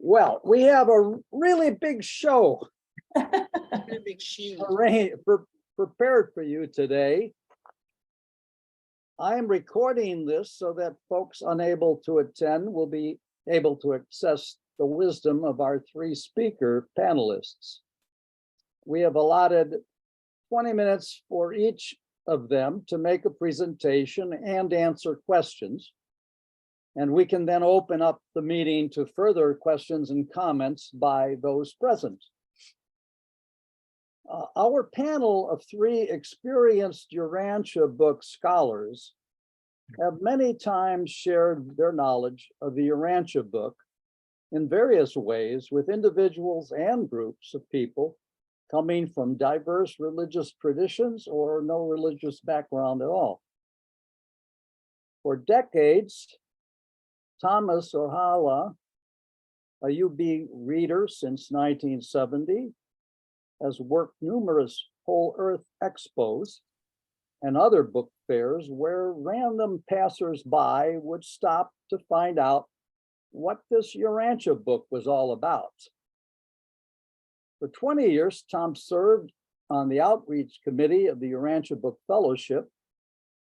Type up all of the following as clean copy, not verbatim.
Well, we have a really big show Very big shield. prepared for you today. I am recording this so that folks unable to attend will be able to access the wisdom of our three speaker panelists. We have allotted 20 minutes for each of them to make a presentation and answer questions. And we can then open up the meeting to further questions and comments by those present. Our panel of three experienced Urantia book scholars have many times shared their knowledge of the Urantia book in various ways with individuals and groups of people coming from diverse religious traditions or no religious background at all. For decades, Thomas Ohala, a UB reader since 1970, has worked numerous Whole Earth expos and other book fairs where random passers-by would stop to find out what this Urantia book was all about. For 20 years, Tom served on the outreach committee of the Urantia Book Fellowship,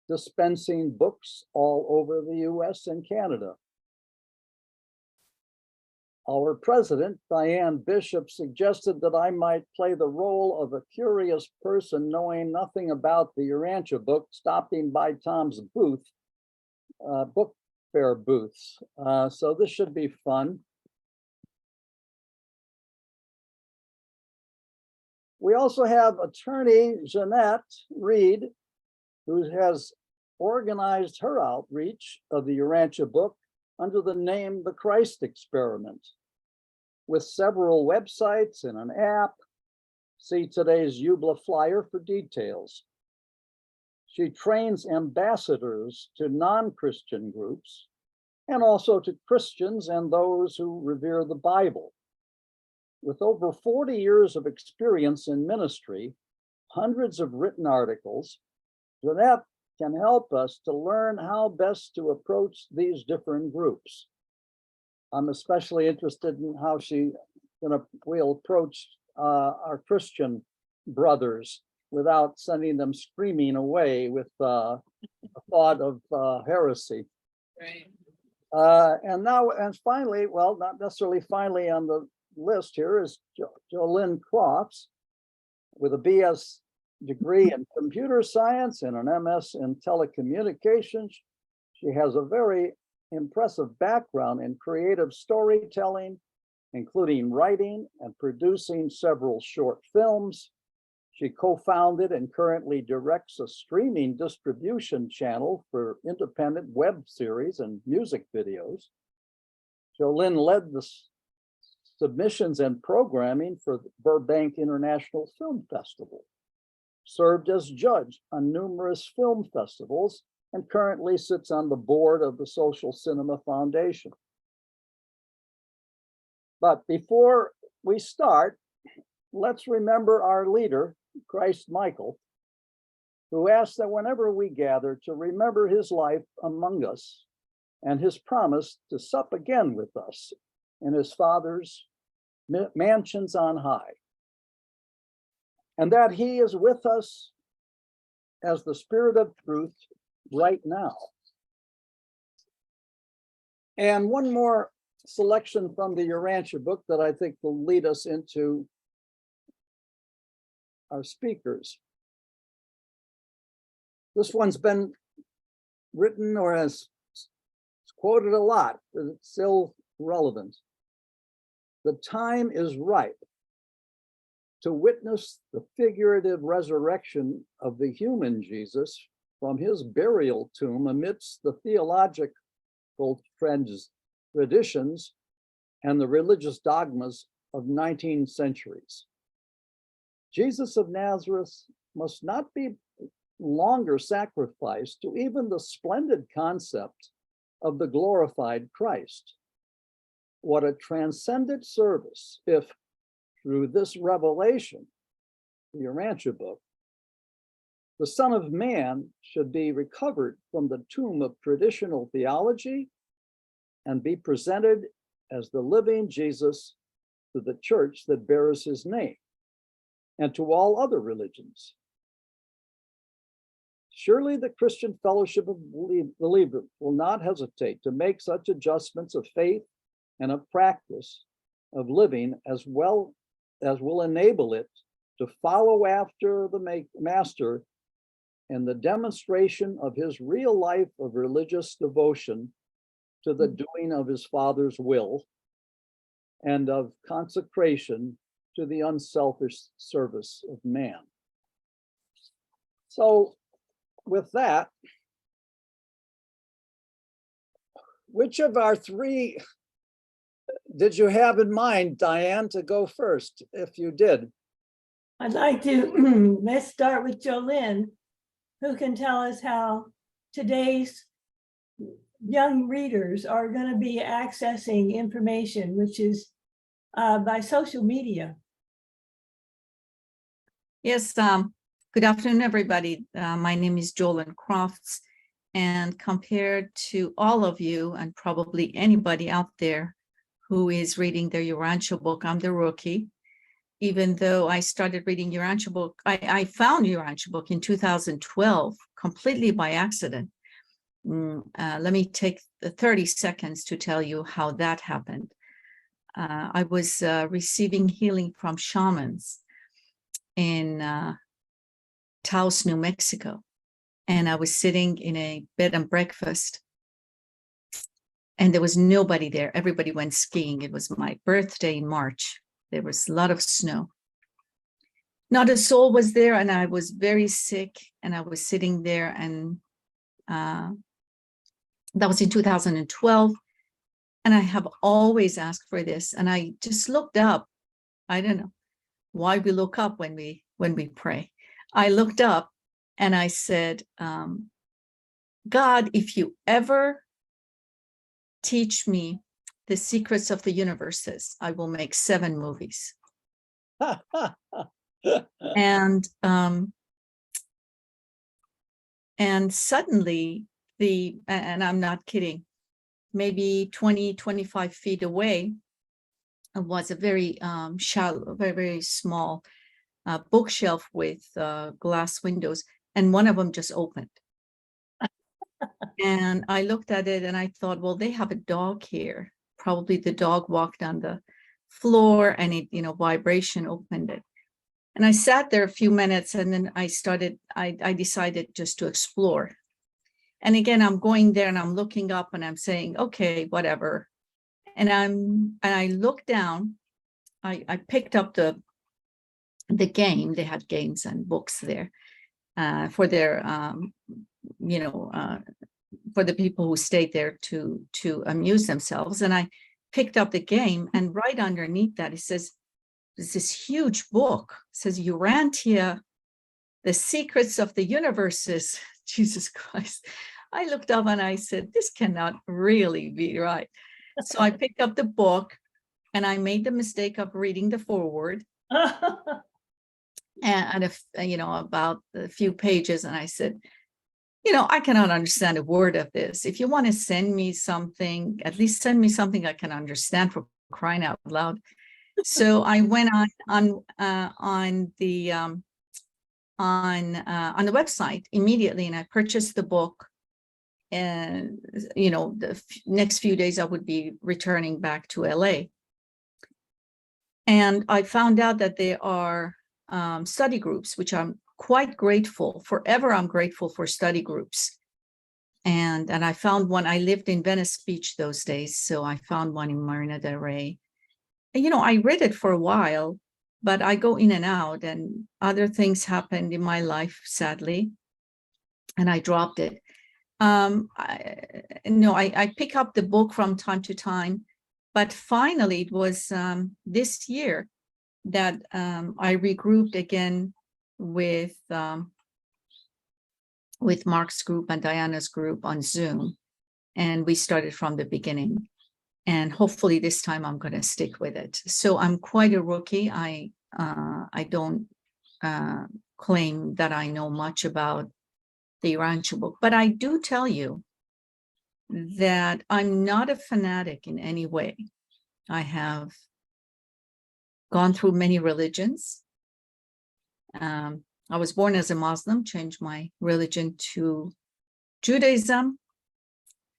dispensing books all over the US and Canada. Our president, Diane Bishop, suggested that I might play the role of a curious person knowing nothing about the Urantia book, stopping by Tom's booth, book fair booths. So this should be fun. We also have attorney Jeanette Reed, who has organized her outreach of the Urantia book under the name The Christ Experiment, with several websites and an app. See today's UBLA flyer for details. She trains ambassadors to non-Christian groups and also to Christians and those who revere the Bible. With over 40 years of experience in ministry, hundreds of written articles, Jeanette can help us to learn how best to approach these different groups. I'm especially interested in how will approach our Christian brothers without sending them screaming away with a thought of heresy. Right. And finally, well, not necessarily finally on the list here, is Jolynn Crofts with a BS degree in computer science and an MS in telecommunications. She has a very impressive background in creative storytelling, including writing and producing several short films. She co-founded and currently directs a streaming distribution channel for independent web series and music videos. Jolynn led the submissions and programming for the Burbank International Film Festival, served as judge on numerous film festivals, and currently sits on the board of the Social Cinema Foundation. But before we start, let's remember our leader, Christ Michael, who asked that whenever we gather to remember his life among us and his promise to sup again with us in his Father's mansions on high, and that he is with us as the Spirit of truth right now. And one more selection from the Urantia book that I think will lead us into our speakers. This one's been written or has quoted a lot, but it's still relevant. The time is ripe to witness the figurative resurrection of the human Jesus from his burial tomb amidst the theological traditions and the religious dogmas of 19 centuries. Jesus of Nazareth must not be longer sacrificed to even the splendid concept of the glorified Christ. What a transcendent service if, through this revelation, the Urantia book, the Son of Man should be recovered from the tomb of traditional theology and be presented as the living Jesus to the church that bears his name and to all other religions. Surely the Christian fellowship of believers will not hesitate to make such adjustments of faith and of practice of living as well as will enable it to follow after the Master in the demonstration of his real life of religious devotion to the doing of his Father's will and of consecration to the unselfish service of man. So with that, which of our three did you have in mind, Diane, to go first, if you did? I'd like to, let's start with Jolynn, who can tell us how today's young readers are going to be accessing information, which is by social media. Yes, good afternoon, everybody. My name is Jolynn Crofts, and compared to all of you and probably anybody out there who is reading the Urantia book, I'm the rookie. Even though I started reading Urantia book, I found Urantia book in 2012, completely by accident. Let me take 30 seconds to tell you how that happened. I was receiving healing from shamans in Taos, New Mexico. And I was sitting in a bed and breakfast, and there was nobody there. Everybody went skiing. It was my birthday in March. There was a lot of snow. Not a soul was there, and I was very sick, and I was sitting there, and that was in 2012. And I have always asked for this, and I just looked up. I don't know why we look up when we pray. I looked up and I said, God, if you ever teach me the secrets of the universes, I will make 7 movies. And suddenly and I'm not kidding, maybe 20, 25 feet away was a very shallow, very, very small bookshelf with glass windows, and one of them just opened. And I looked at it and I thought, well, they have a dog here. Probably the dog walked on the floor and it, vibration opened it. And I sat there a few minutes, and then I decided just to explore. And again, I'm going there and I'm looking up and I'm saying, okay, whatever. And I looked down, I picked up the game. They had games and books there for their, for the people who stayed there to amuse themselves. And I picked up the game, and right underneath that, it says, there's this huge book. It says Urantia, The Secrets of the Universes. Jesus Christ. I looked up and I said, this cannot really be right. So I picked up the book and I made the mistake of reading the foreword and about a few pages. And I said, I cannot understand a word of this. If you want to send me something, at least send me something I can understand, for crying out loud. So I went on the website immediately, and I purchased the book. And the next few days I would be returning back to LA. And I found out that there are study groups, which I'm quite grateful. Forever I'm grateful for study groups. And I found one. I lived in Venice Beach those days, so I found one in Marina del Rey. And, I read it for a while, but I go in and out, and other things happened in my life, sadly, and I dropped it. I pick up the book from time to time, but finally it was this year that I regrouped again with Mark's group and Diana's group on Zoom, and we started from the beginning. And hopefully this time I'm going to stick with it. So I'm quite a rookie. I don't claim that I know much about the Urantia book, but I do tell you that I'm not a fanatic in any way. I have gone through many religions. I was born as a Muslim, changed my religion to Judaism,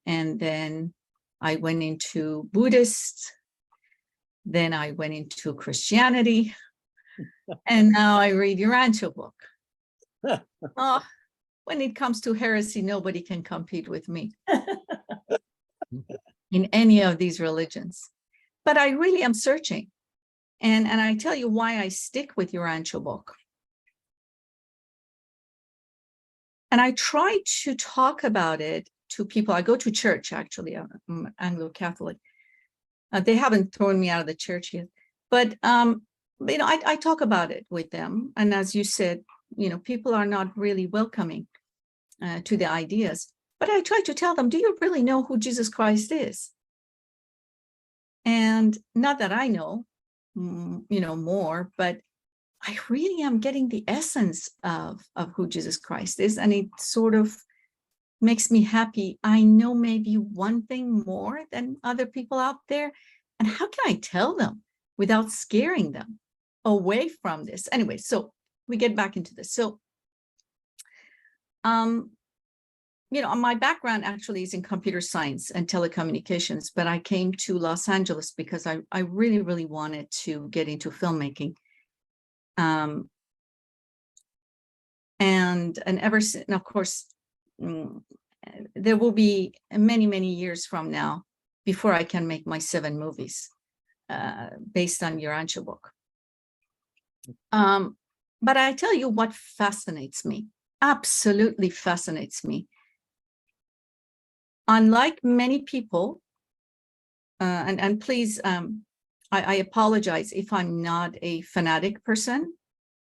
and then I went into Buddhist, then I went into Christianity, and now I read Urantia book. Oh, when it comes to heresy, nobody can compete with me in any of these religions. But I really am searching. And I tell you why I stick with Urantia book. And I try to talk about it to people. I go to church, actually. I'm Anglo-Catholic. They haven't thrown me out of the church yet. But, I talk about it with them. And as you said, people are not really welcoming to the ideas. But I try to tell them, do you really know who Jesus Christ is? And not that I know, more, but I really am getting the essence of who Jesus Christ is. And it sort of makes me happy. I know maybe one thing more than other people out there. And how can I tell them without scaring them away from this? Anyway, so we get back into this. So, my background actually is in computer science and telecommunications, but I came to Los Angeles because I really, really wanted to get into filmmaking. And ever since, of course, there will be many, many years from now before I can make my 7 movies based on Urantia book. But I tell you what fascinates me, absolutely fascinates me. Unlike many people, and please, I apologize if I'm not a fanatic person.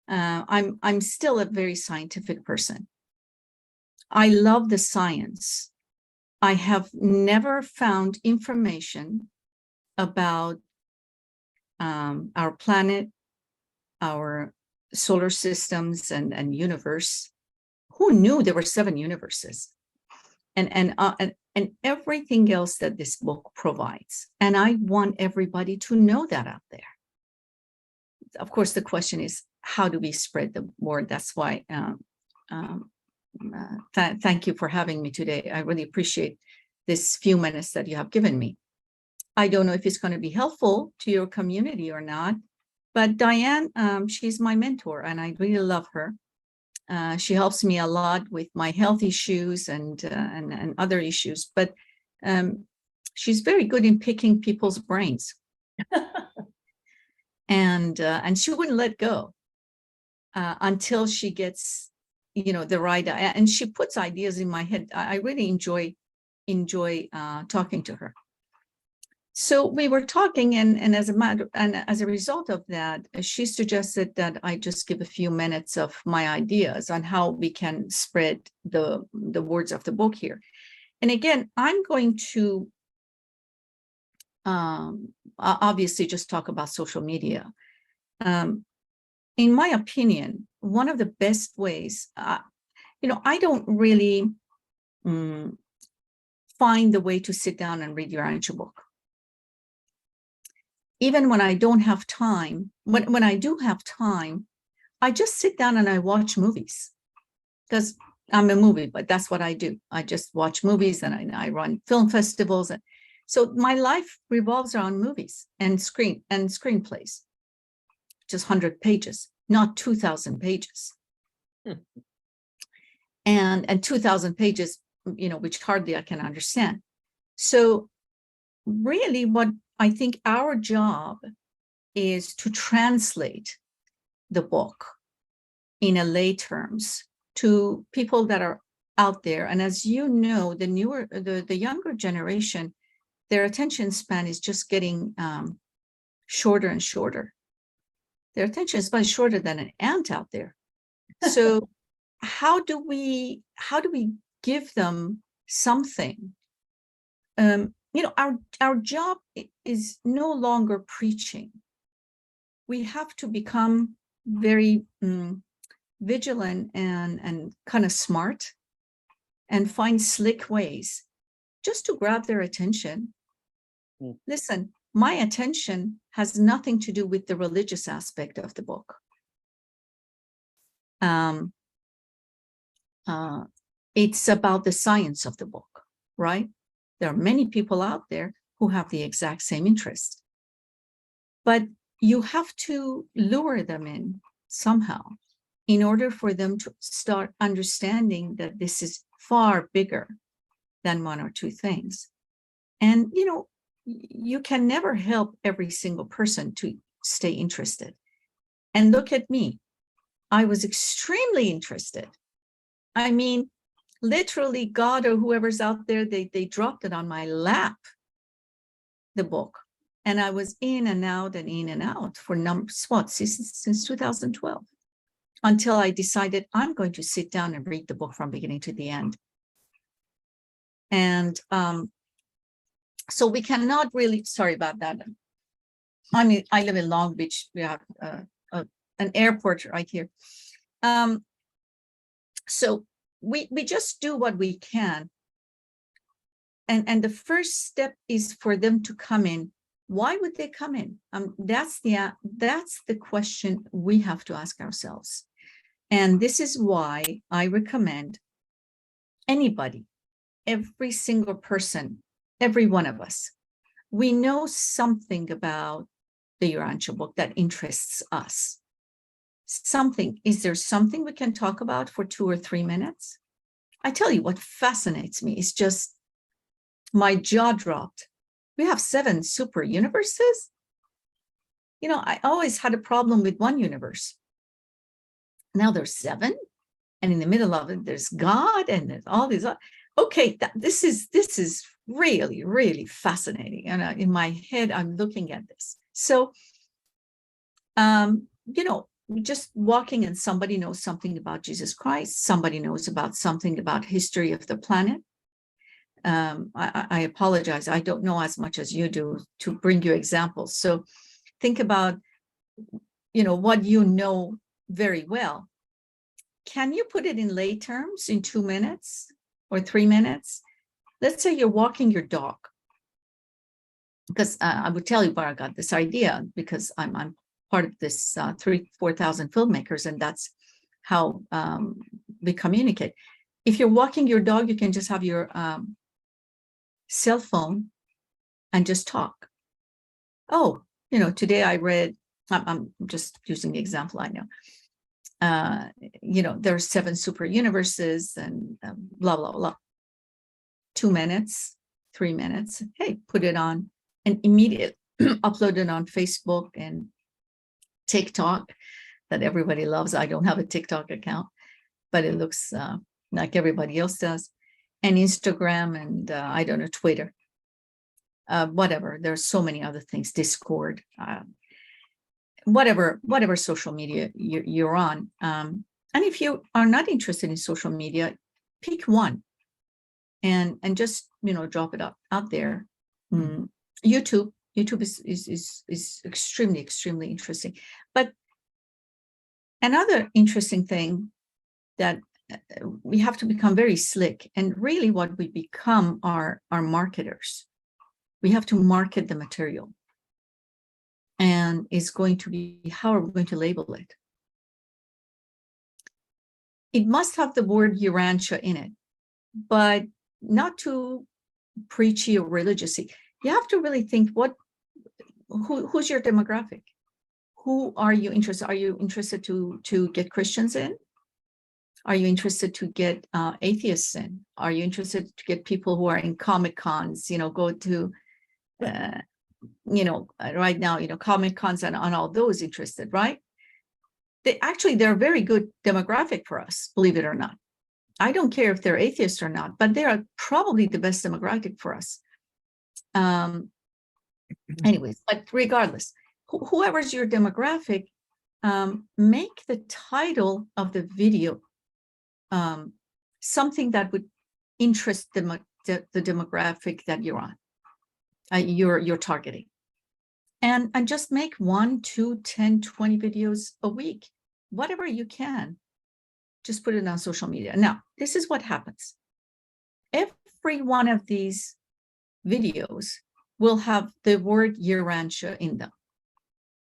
I'm still a very scientific person. I love the science. I have never found information about our planet, our solar systems, and universe. Who knew there were 7 universes? And everything else that this book provides. And I want everybody to know that out there. Of course, the question is, how do we spread the word? That's why, thank you for having me today. I really appreciate this few minutes that you have given me. I don't know if it's going to be helpful to your community or not, but Diane, she's my mentor and I really love her. She helps me a lot with my health issues and other issues, but she's very good in picking people's brains. And she wouldn't let go until she gets, the right, and she puts ideas in my head. I really enjoy talking to her. So we were talking, and as a result of that, she suggested that I just give a few minutes of my ideas on how we can spread the words of the book here. And again, I'm going to obviously just talk about social media. In my opinion, one of the best ways, I don't really find the way to sit down and read Urantia book. Even when I don't have time, when I do have time, I just sit down and I watch movies because I'm a movie, but that's what I do. I just watch movies and I run film festivals. And so my life revolves around movies and screenplays, just 100 pages, not 2,000 pages. And 2,000 pages, which hardly I can understand. So really what I think our job is to translate the book in a lay terms to people that are out there. And as you know, the younger generation, their attention span is just getting shorter and shorter. Their attention span is shorter than an ant out there. So how do we give them something? Our job is no longer preaching. We have to become very vigilant and kind of smart and find slick ways just to grab their attention. Listen, my attention has nothing to do with the religious aspect of the book. It's about the science of the book, right? There are many people out there who have the exact same interest, but you have to lure them in somehow in order for them to start understanding that this is far bigger than one or two things. And, you know, you can never help every single person to stay interested. And look at me. I was extremely interested. I mean, literally God or whoever's out there, they dropped it on my lap, the book. And I was in and out for since 2012, until I decided I'm going to sit down and read the book from beginning to the end. And so we cannot really, sorry about that. I mean, I live in Long Beach. We have an airport right here. So we just do what we can. And the first step is for them to come in. Why would they come in? That's the question we have to ask ourselves. And this is why I recommend anybody, every single person, every one of us, we know something about the Urantia book that interests us. Something, is there something we can talk about for 2 or 3 minutes? I tell you what fascinates me is just my jaw dropped. We have 7 super universes. You know, I always had a problem with one universe. Now there's 7, and in the middle of it, there's God, and there's all these. Okay, this is really, really fascinating. And in my head, I'm looking at this. So, you know, just walking and somebody knows something about Jesus Christ, somebody knows about something about history of the planet. I apologize. I don't know as much as you do to bring you examples. So think about, you know, what you know very well. Can you put it in lay terms in 2 minutes or 3 minutes? Let's say you're walking your dog. Because I would tell you where I got this idea, because I'm part of this 4,000 filmmakers, and that's how we communicate. If you're walking your dog, you can just have your cell phone and just talk. Oh, you know, today I read, I'm just using the example I know. You know, there are 7 super universes and blah, blah, blah. 2 minutes, 3 minutes. Hey, put it on and immediately upload it on Facebook and TikTok that everybody loves. I don't have a TikTok account, but it looks like everybody else does. And Instagram and I don't know, Twitter, whatever. There's so many other things, Discord, whatever social media you're on. And if you are not interested in social media, pick one and just, you know, drop it out there. YouTube is extremely interesting. But another interesting thing that we have to become very slick, and really what we become are marketers. We have to market the material, and it's going to be, how are we going to label it? It must have the word Urantia in it, but not too preachy or religious. You have to really think, who's your demographic? Who are you interested? Are you interested to get Christians in? Are you interested to get atheists in? Are you interested to get people who are in Comic Cons, you know, go to, you know, right now, you know, Comic Cons and on all those interested, right? They're a very good demographic for us, believe it or not. I don't care if they're atheists or not, but they are probably the best demographic for us. Anyways, but regardless, whoever's your demographic, make the title of the video something that would interest the demographic that you're on, you're targeting, and just make 1, 2, 10, 20 videos a week, whatever you can. Just put it on social media. Now, this is what happens. Every one of these videos will have the word Urantia in them.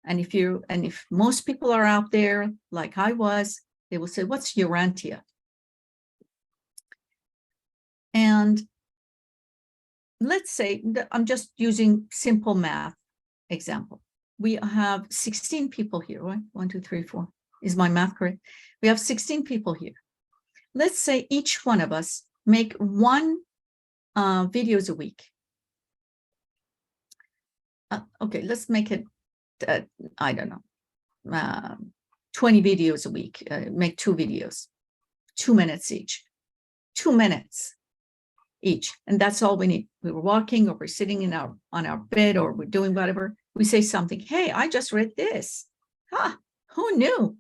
And if most people are out there, like I was, they will say, what's Urantia? And let's say, I'm just using simple math example. We have 16 people here, right? 1, 2, 3, 4. Is my math correct? We have 16 people here. Let's say each one of us make 1 videos a week. Okay, let's make it, I don't know, 20 videos a week. Make 2 videos, 2 minutes each, 2 minutes each. And that's all we need. We were walking or we're sitting on our bed or we're doing whatever. We say something, hey, I just read this. Huh, who knew?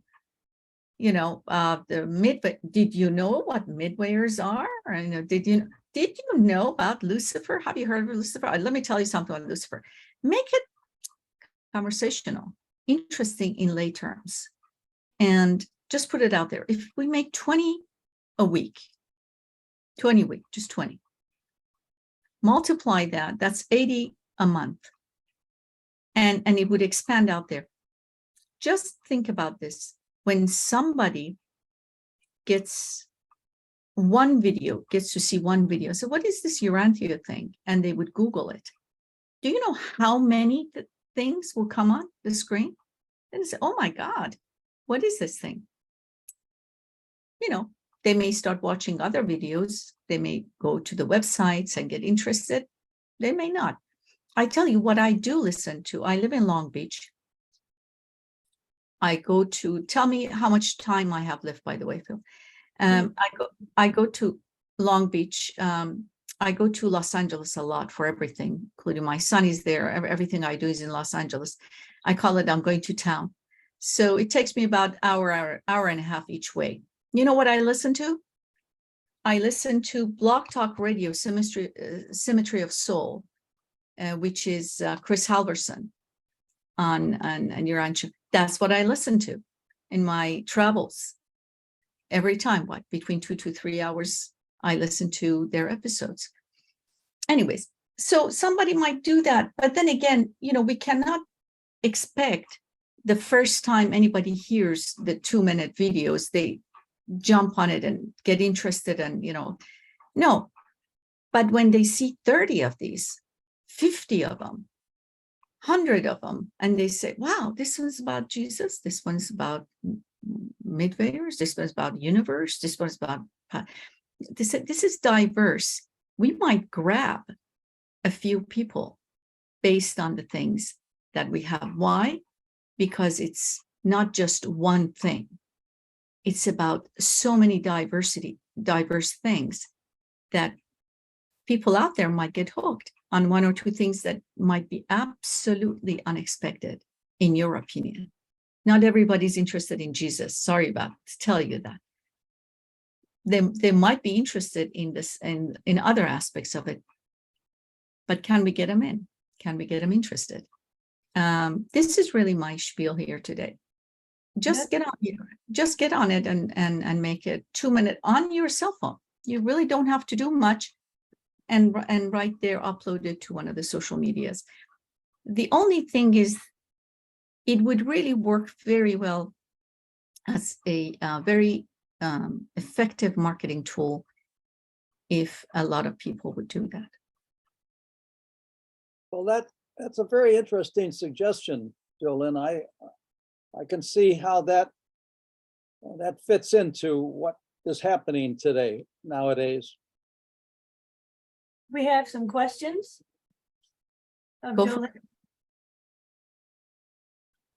You know, did you know what midwayers are? Or, you know, did you know about Lucifer? Have you heard of Lucifer? Let me tell you something about Lucifer. Make it conversational, interesting in lay terms, and just put it out there. If we make 20 a week, 20 a week, just 20, multiply that, that's 80 a month. And it would expand out there. Just think about this. When somebody gets to see one video, so what is this Urantia thing? And they would Google it. Do you know how many things will come on the screen? And say, oh my God, what is this thing? You know, they may start watching other videos. They may go to the websites and get interested. They may not. I tell you what I do listen to. I live in Long Beach. I go to, tell me how much time I have left, by the way, Phil. I go to Long Beach. I go to Los Angeles a lot for everything, including my son is there. Everything I do is in Los Angeles. I call it, I'm going to town. So it takes me about hour and a half each way. You know what I listen to? I listen to Blog Talk Radio, Symmetry of Soul, which is Chris Halverson on Urantia. That's what I listen to in my travels. Every time, between 2 to 3 hours, I listen to their episodes. Anyways, so somebody might do that. But then again, you know, we cannot expect the first time anybody hears the 2-minute videos, they jump on it and get interested and, you know, no. But when they see 30 of these, 50 of them, 100 of them, and they say, wow, this one's about Jesus, this one's about midwayers, this one's about universe, this one's about, this is diverse. We might grab a few people based on the things that we have. Why? Because it's not just one thing. It's about so many diverse things that people out there might get hooked on 1 or 2 things that might be absolutely unexpected, in your opinion. Not everybody's interested in Jesus. Sorry to tell you that. They might be interested in this and in other aspects of it, but can we get them in? Can we get them interested? This is really my spiel here today. Just get on here. Just get on it and make it 2-minute on your cell phone. You really don't have to do much. And right there, upload it to one of the social medias. The only thing is, it would really work very well as a very effective marketing tool if a lot of people would do that. Well, that's a very interesting suggestion, Jolyn. I can see how that fits into what is happening nowadays. We have some questions. Go for it.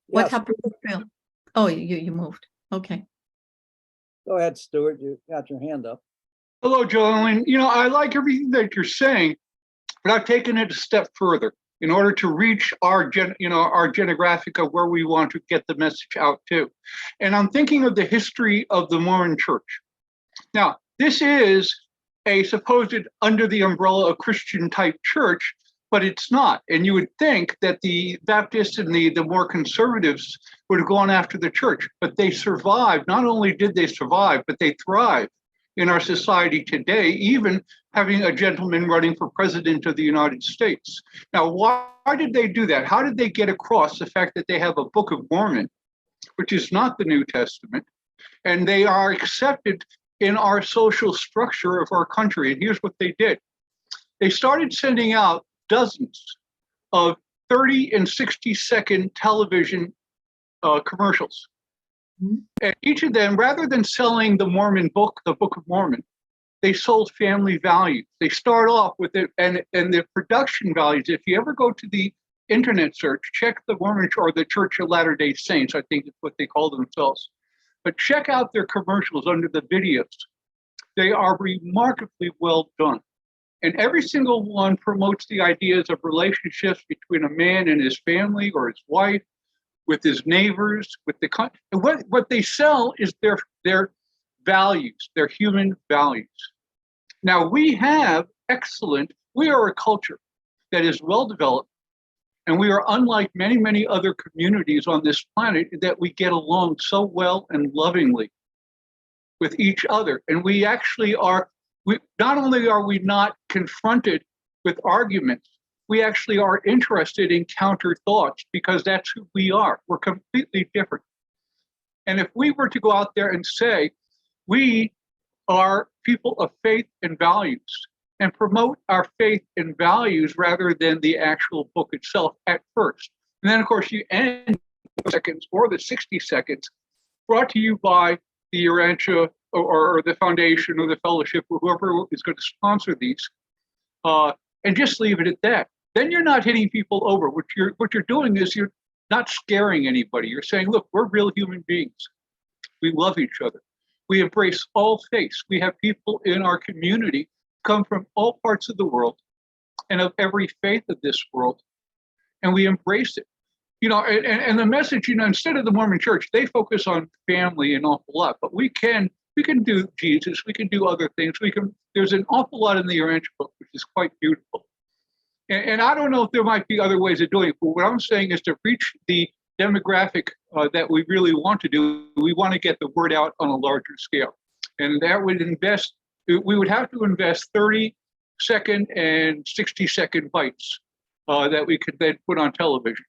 What happened with Phil? Oh, you moved. Okay. Go ahead, Stuart. You got your hand up. Hello, Jolene. You know, I like everything that you're saying, but I've taken it a step further in order to reach our demographic of where we want to get the message out to. And I'm thinking of the history of the Mormon Church. Now, this is a supposed under the umbrella of Christian type church, but it's not. And you would think that the Baptists and the more conservatives would have gone after the church, but they survived. Not only did they survive, but they thrived in our society today, even having a gentleman running for president of the United States. Now, why did they do that? How did they get across the fact that they have a Book of Mormon, which is not the New Testament, and they are accepted in our social structure of our country? And here's what they did. They started sending out dozens of 30 and 60-second television commercials. And each of them, rather than selling the Mormon book, the Book of Mormon, they sold family values. They start off with it, and the production values. If you ever go to the internet search, check the Mormon or the Church of Latter-day Saints, I think is what they call themselves. But check out their commercials under the videos. They are remarkably well done. And every single one promotes the ideas of relationships between a man and his family or his wife, with his neighbors, with the country. And what they sell is their values, their human values. Now, we are a culture that is well developed, and we are unlike many, many other communities on this planet that we get along so well and lovingly with each other. And we actually are, not only are we not confronted with arguments, we actually are interested in counter thoughts because that's who we are. We're completely different. And if we were to go out there and say, we are people of faith and values, and promote our faith and values rather than the actual book itself at first. And then, of course, you end the seconds or the 60 seconds brought to you by the Urantia or the foundation or the fellowship or whoever is going to sponsor these, and just leave it at that. Then you're not hitting people over. What you're doing is you're not scaring anybody. You're saying, look, we're real human beings. We love each other. We embrace all faiths. We have people in our community come from all parts of the world and of every faith of this world, and we embrace it. And the message, instead of the Mormon Church, they focus on family an awful lot, but we can do Jesus, we can do other things. There's an awful lot in the Urantia book, which is quite beautiful. And I don't know if there might be other ways of doing it, but what I'm saying is to reach the demographic that we really want to do, we want to get the word out on a larger scale. And that would we would have to invest 30-second and 60-second bites that we could then put on television.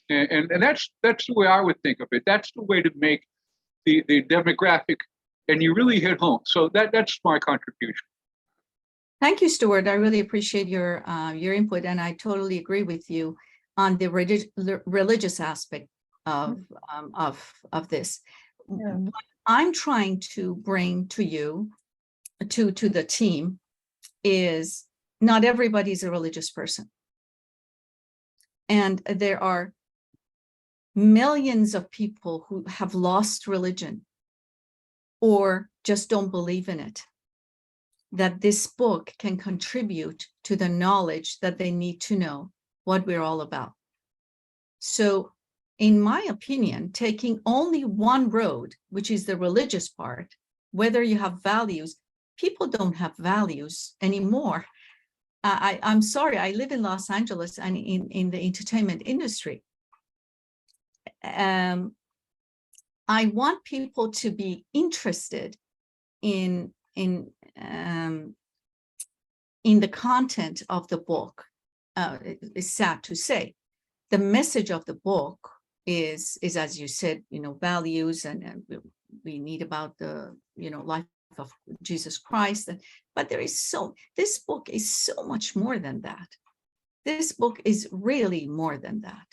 And that's the way I would think of it. That's the way to make the demographic, and you really hit home. So that's my contribution. Thank you, Stuart. I really appreciate your input, and I totally agree with you on the religious aspect of this. Yeah. What I'm trying to bring to you, to the team, is not everybody's a religious person, and there are millions of people who have lost religion or just don't believe in it, that this book can contribute to the knowledge that they need to know what we're all about. So in my opinion, taking only one road, which is the religious part, whether you have values, people don't have values anymore. I'm sorry, I live in Los Angeles and in the entertainment industry. I want people to be interested in the content of the book. It's sad to say. The message of the book is as you said, values, and we need about the life of Jesus Christ. But this book is so much more than that. This book is really more than that.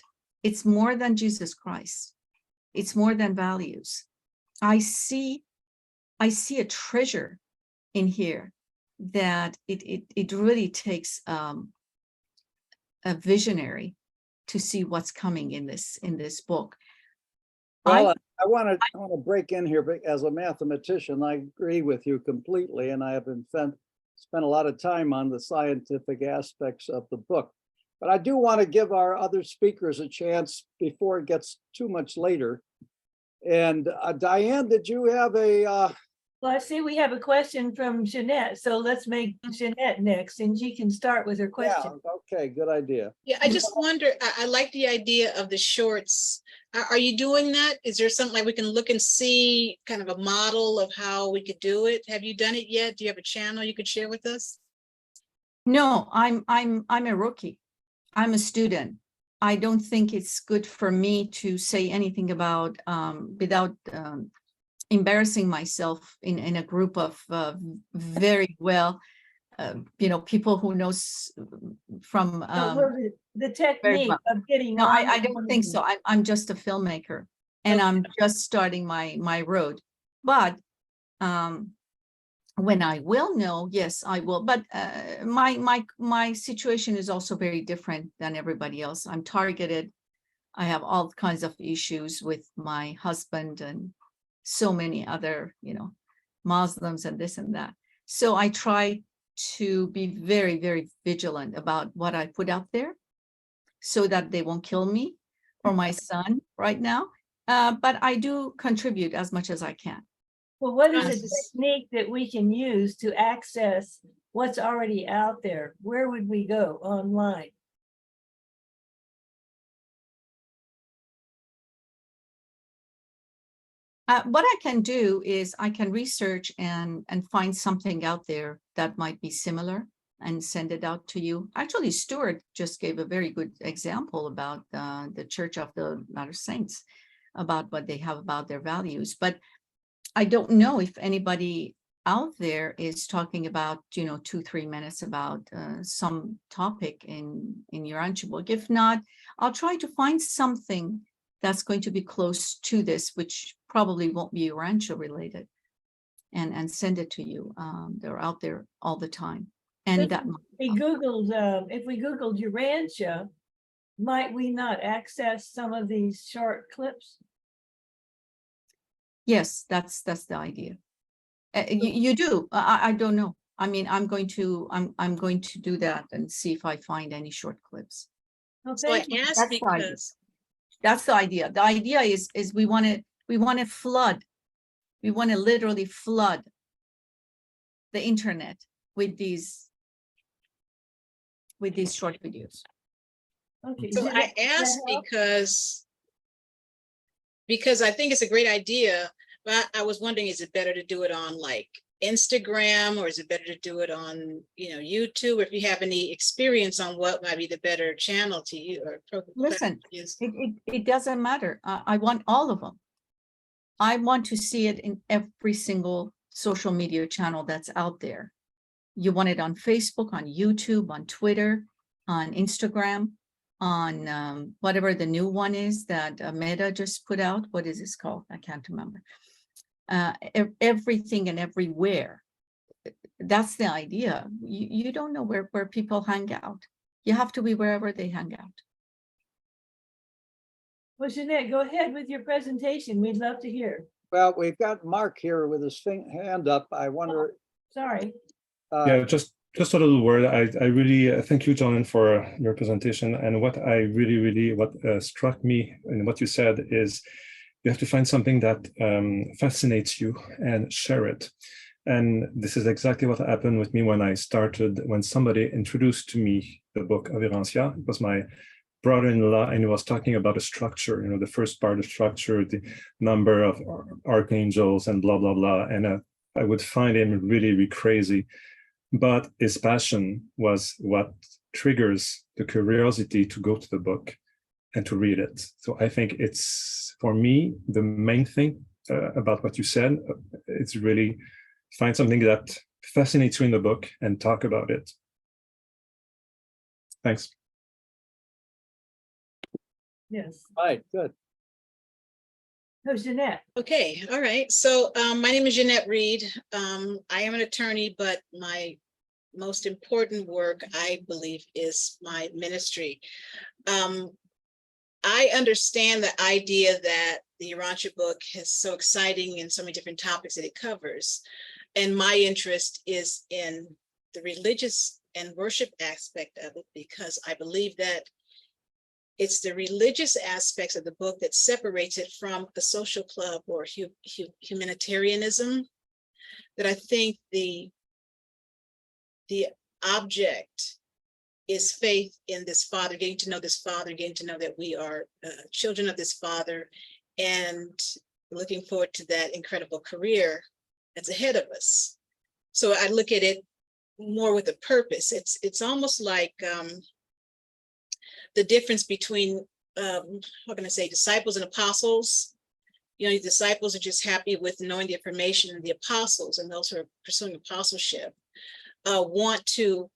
It's more than Jesus Christ. It's more than values. I see a treasure in here that it really takes a visionary to see what's coming in this book. Well, I want to break in here, but as a mathematician, I agree with you completely, and I have spent a lot of time on the scientific aspects of the book. But I do want to give our other speakers a chance before it gets too much later. And Diane, did you have a? Well, I see we have a question from Jeanette, so let's make Jeanette next, and she can start with her question. Yeah, okay, good idea. Yeah, I just wonder, I like the idea of the shorts Are you doing that? Is there something like we can look and see kind of a model of how we could do it? Have you done it yet? Do you have a channel you could share with us? No, I'm a rookie. I'm a student. I don't think it's good for me to say anything about without embarrassing myself in a group of very well, people who knows from No, well, the technique well. of getting No, on. I don't think so. I'm just a filmmaker, and Okay. I'm just starting my road. But when I will know, yes, I will. But my situation is also very different than everybody else. I'm targeted. I have all kinds of issues with my husband and so many other, Muslims and this and that. So I try to be very, very vigilant about what I put out there so that they won't kill me or my son right now. But I do contribute as much as I can. Well, what is a Francis. technique that we can use to access what's already out there? Where would we go online? What I can do is I can research and find something out there that might be similar and send it out to you. Actually, Stuart just gave a very good example about the Church of the Latter Saints, about what they have about their values. But I don't know if anybody out there is talking about, 2-3 minutes about some topic in Urantia book. If not, I'll try to find something that's going to be close to this, which probably won't be Urantia related, and send it to you. They're out there all the time. And that If we Googled Urantia, might we not access some of these short clips? yes, that's the idea. You do. I don't know. I mean, I'm going to do that and see if I find any short clips. Oh, So I thank you. asked That's fine. because, That's the idea. The idea is we want to flood. We want to literally flood the internet with these short videos. Okay. so Did I that asked help? because I think it's a great idea, but I was wondering, is it better to do it on like Instagram, or is it better to do it on, YouTube? If you have any experience on what might be the better channel to you or Listen, to use. it doesn't matter. I want all of them. I want to see it in every single social media channel that's out there. You want it on Facebook, on YouTube, on Twitter, on Instagram, on whatever the new one is that Meta just put out. What is this called? I can't remember. Everything and everywhere. That's the idea. You don't know where people hang out. You have to be wherever they hang out. Well, Jeanette, go ahead with your presentation. We'd love to hear. Well, we've got Mark here with his hand up. I wonder. Sorry. Yeah, just a little word. I really thank you, John, for your presentation. And what I really struck me in what you said is you have to find something that fascinates you and share it. And this is exactly what happened with me when somebody introduced to me the book of Urantia. It was my brother-in-law, and he was talking about a structure, the first part of structure, the number of archangels and blah, blah, blah. And I would find him really crazy. But his passion was what triggers the curiosity to go to the book and to read it. So I think it's, for me, the main thing about what you said, it's really find something that fascinates you in the book and talk about it. Thanks. Yes. Right, good. Who's Jeanette? Okay, all right. So my name is Jeanette Reed. I am an attorney, but my most important work, I believe, is my ministry. I understand the idea that the Urantia book is so exciting and so many different topics that it covers. And my interest is in the religious and worship aspect of it, because I believe that it's the religious aspects of the book that separates it from a social club or humanitarianism, that I think the object is faith in this Father, getting to know this Father, getting to know that we are children of this Father, and looking forward to that incredible career that's ahead of us. So I look at it more with a purpose. It's almost like the difference between, how can I say, disciples and apostles. You know, the disciples are just happy with knowing the information, and the apostles and those who are pursuing apostleship want to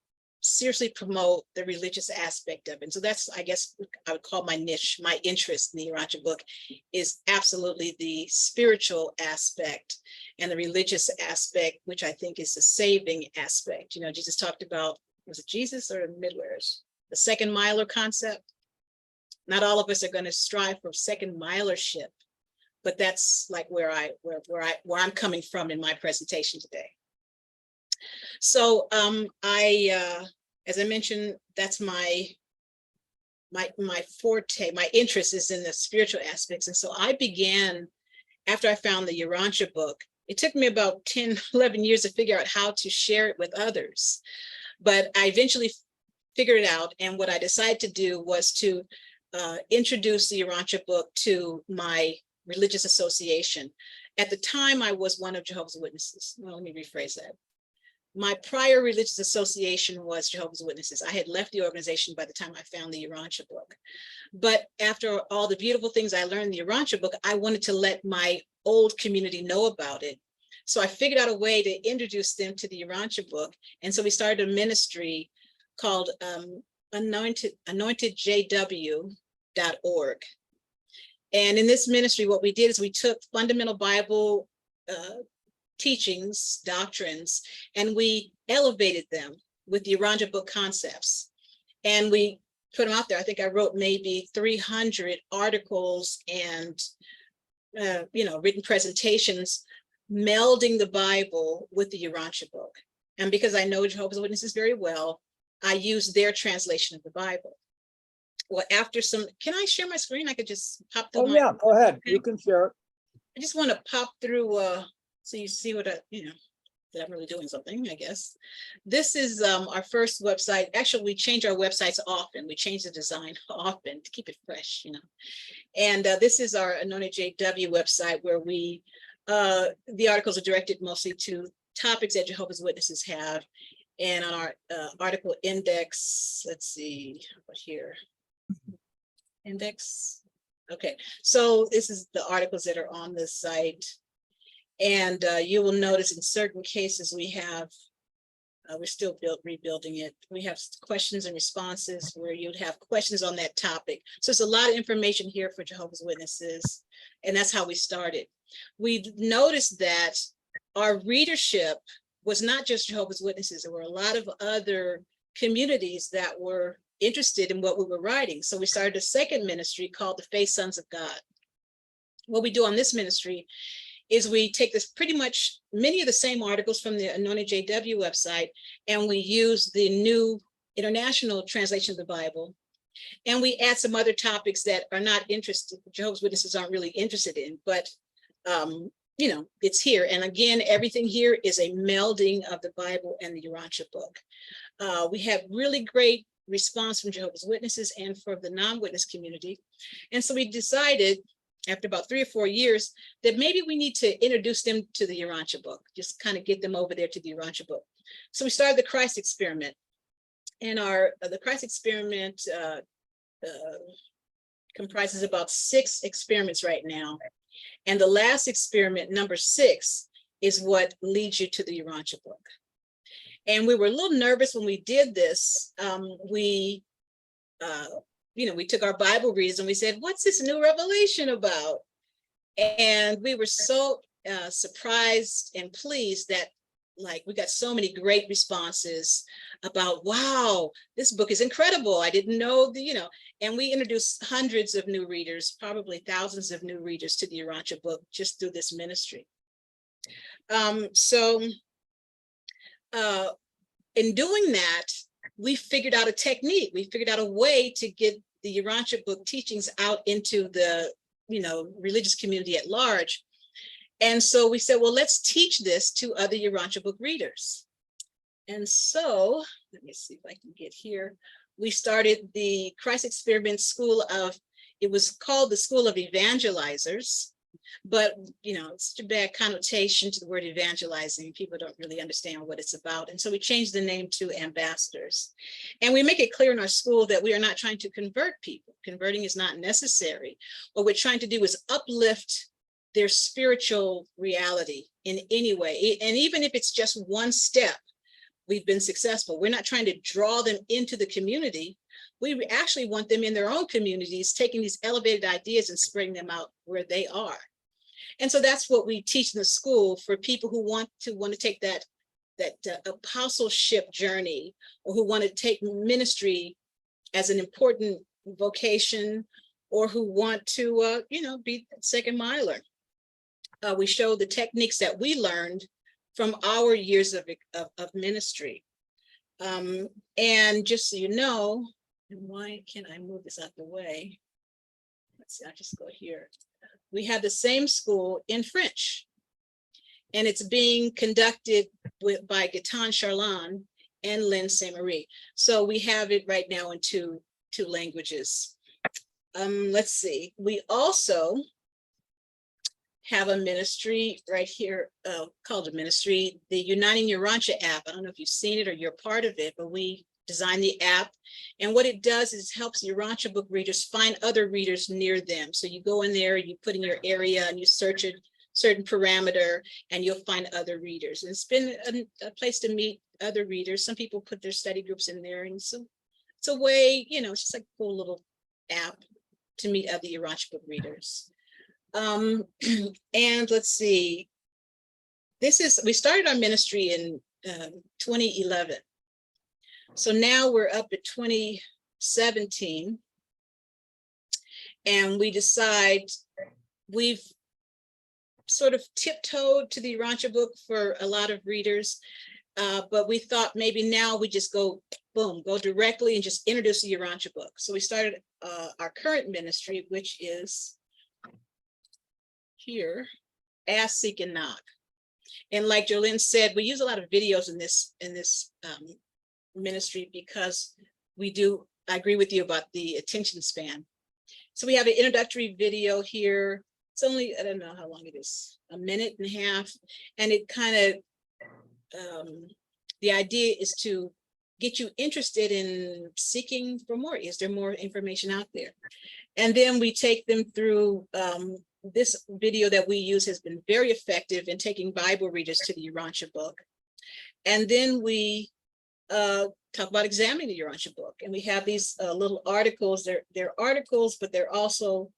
seriously promote the religious aspect of it. And so that's, I guess, I would call my niche, my interest in the Urantia book is absolutely the spiritual aspect and the religious aspect, which I think is the saving aspect. You know, Jesus talked about, was it Jesus or midwives? The second miler concept. Not all of us are going to strive for second milership, but that's like where I'm coming from in my presentation today. So as I mentioned, that's my forte. My interest is in the spiritual aspects. And so I began, after I found the Urantia book, it took me about 10, 11 years to figure out how to share it with others. But I eventually figured it out. And what I decided to do was to introduce the Urantia book to my religious association. At the time, I was one of Jehovah's Witnesses. Well, let me rephrase that. My prior religious association was Jehovah's Witnesses. I had left the organization by the time I found the Urantia book. But after all the beautiful things I learned in the Urantia book, I wanted to let my old community know about it. So I figured out a way to introduce them to the Urantia book. And so we started a ministry called anointedjw.org. And in this ministry, what we did is we took fundamental Bible teachings, doctrines, and we elevated them with the Urantia book concepts. And we put them out there. I think I wrote maybe 300 articles and written presentations melding the Bible with the Urantia book. And because I know Jehovah's Witnesses very well, I used their translation of the Bible. Well, after some, can I share my screen? I could just pop through. Oh, yeah, go ahead. You can share it. I just want to pop through so you see what that I'm really doing something, I guess. This is our first website. Actually, we change our websites often. We change the design often to keep it fresh, And this is our Anointed JW website, where we, the articles are directed mostly to topics that Jehovah's Witnesses have. And on our article index, let's see, what here? Index. Okay, so this is the articles that are on this site. And you will notice in certain cases we have, we're still rebuilding it. We have questions and responses where you'd have questions on that topic. So it's a lot of information here for Jehovah's Witnesses. And that's how we started. We noticed that our readership was not just Jehovah's Witnesses. There were a lot of other communities that were interested in what we were writing. So we started a second ministry called the Faith Sons of God. What we do on this ministry is we take this pretty much many of the same articles from the Anointed JW website, and we use the new international translation of the Bible. And we add some other topics that are not interested, Jehovah's Witnesses aren't really interested in, but it's here. And again, everything here is a melding of the Bible and the Urantia book. We have really great response from Jehovah's Witnesses and from the non-witness community. And so we decided, after about 3 or 4 years, that maybe we need to introduce them to the Urantia book, just kind of get them over there to the Urantia book. So we started the Christ Experiment. And the Christ Experiment comprises about 6 experiments right now. And the last experiment, number 6, is what leads you to the Urantia book. And we were a little nervous when we did this. We took our Bible readers and we said, what's this new revelation about? And we were so surprised and pleased that we got so many great responses about, wow, this book is incredible. I didn't know and we introduced hundreds of new readers, probably thousands of new readers to the Urantia book just through this ministry. In doing that, we figured out a technique. We figured out a way to get the Urantia book teachings out into the, religious community at large. And so we said, well, let's teach this to other Urantia book readers. And so, let me see if I can get here. we started the Christ Experiment School of, it was called the School of Evangelizers, but it's such a bad connotation to the word evangelizing. People don't really understand what it's about. And so we changed the name to Ambassadors. And we make it clear in our school that we are not trying to convert people. Converting is not necessary. What we're trying to do is uplift their spiritual reality in any way. And even if it's just one step, we've been successful. We're not trying to draw them into the community. We actually want them in their own communities, taking these elevated ideas and spreading them out where they are. And so that's what we teach in the school for people who want to take that apostleship journey, or who want to take ministry as an important vocation, or who want to be second miler. We show the techniques that we learned from our years of ministry. And just so you know, and why can't I move this out the way? Let's see, I'll just go here. We have the same school in French, and it's being conducted by Gaetan Charlan and Lynn Saint Marie. So we have it right now in two languages. Let's see, we also have a ministry right here called a ministry, the Uniting Urantia app. I don't know if you've seen it or you're part of it, but we designed the app. And what it does is helps Urantia book readers find other readers near them. So you go in there, you put in your area and you search a certain parameter and you'll find other readers. And it's been a place to meet other readers. Some people put their study groups in there. And so it's a way, it's just like a cool little app to meet other Urantia book readers. And let's see, we started our ministry in 2011. So now we're up to 2017. And we decide we've sort of tiptoed to the Urantia book for a lot of readers. But we thought maybe now we just go directly and just introduce the Urantia book. So we started our current ministry, which is here, Ask, Seek, and Knock. And like Jolene said, we use a lot of videos in this ministry because I agree with you about the attention span. So we have an introductory video here. It's only, I don't know how long it is, a minute and a half. And it kind of, the idea is to get you interested in seeking for more. Is there more information out there? And then we take them through, this video that we use has been very effective in taking Bible readers to the Urantia book. And then we talk about examining the Urantia book. And we have these little articles. They're articles, but they're also,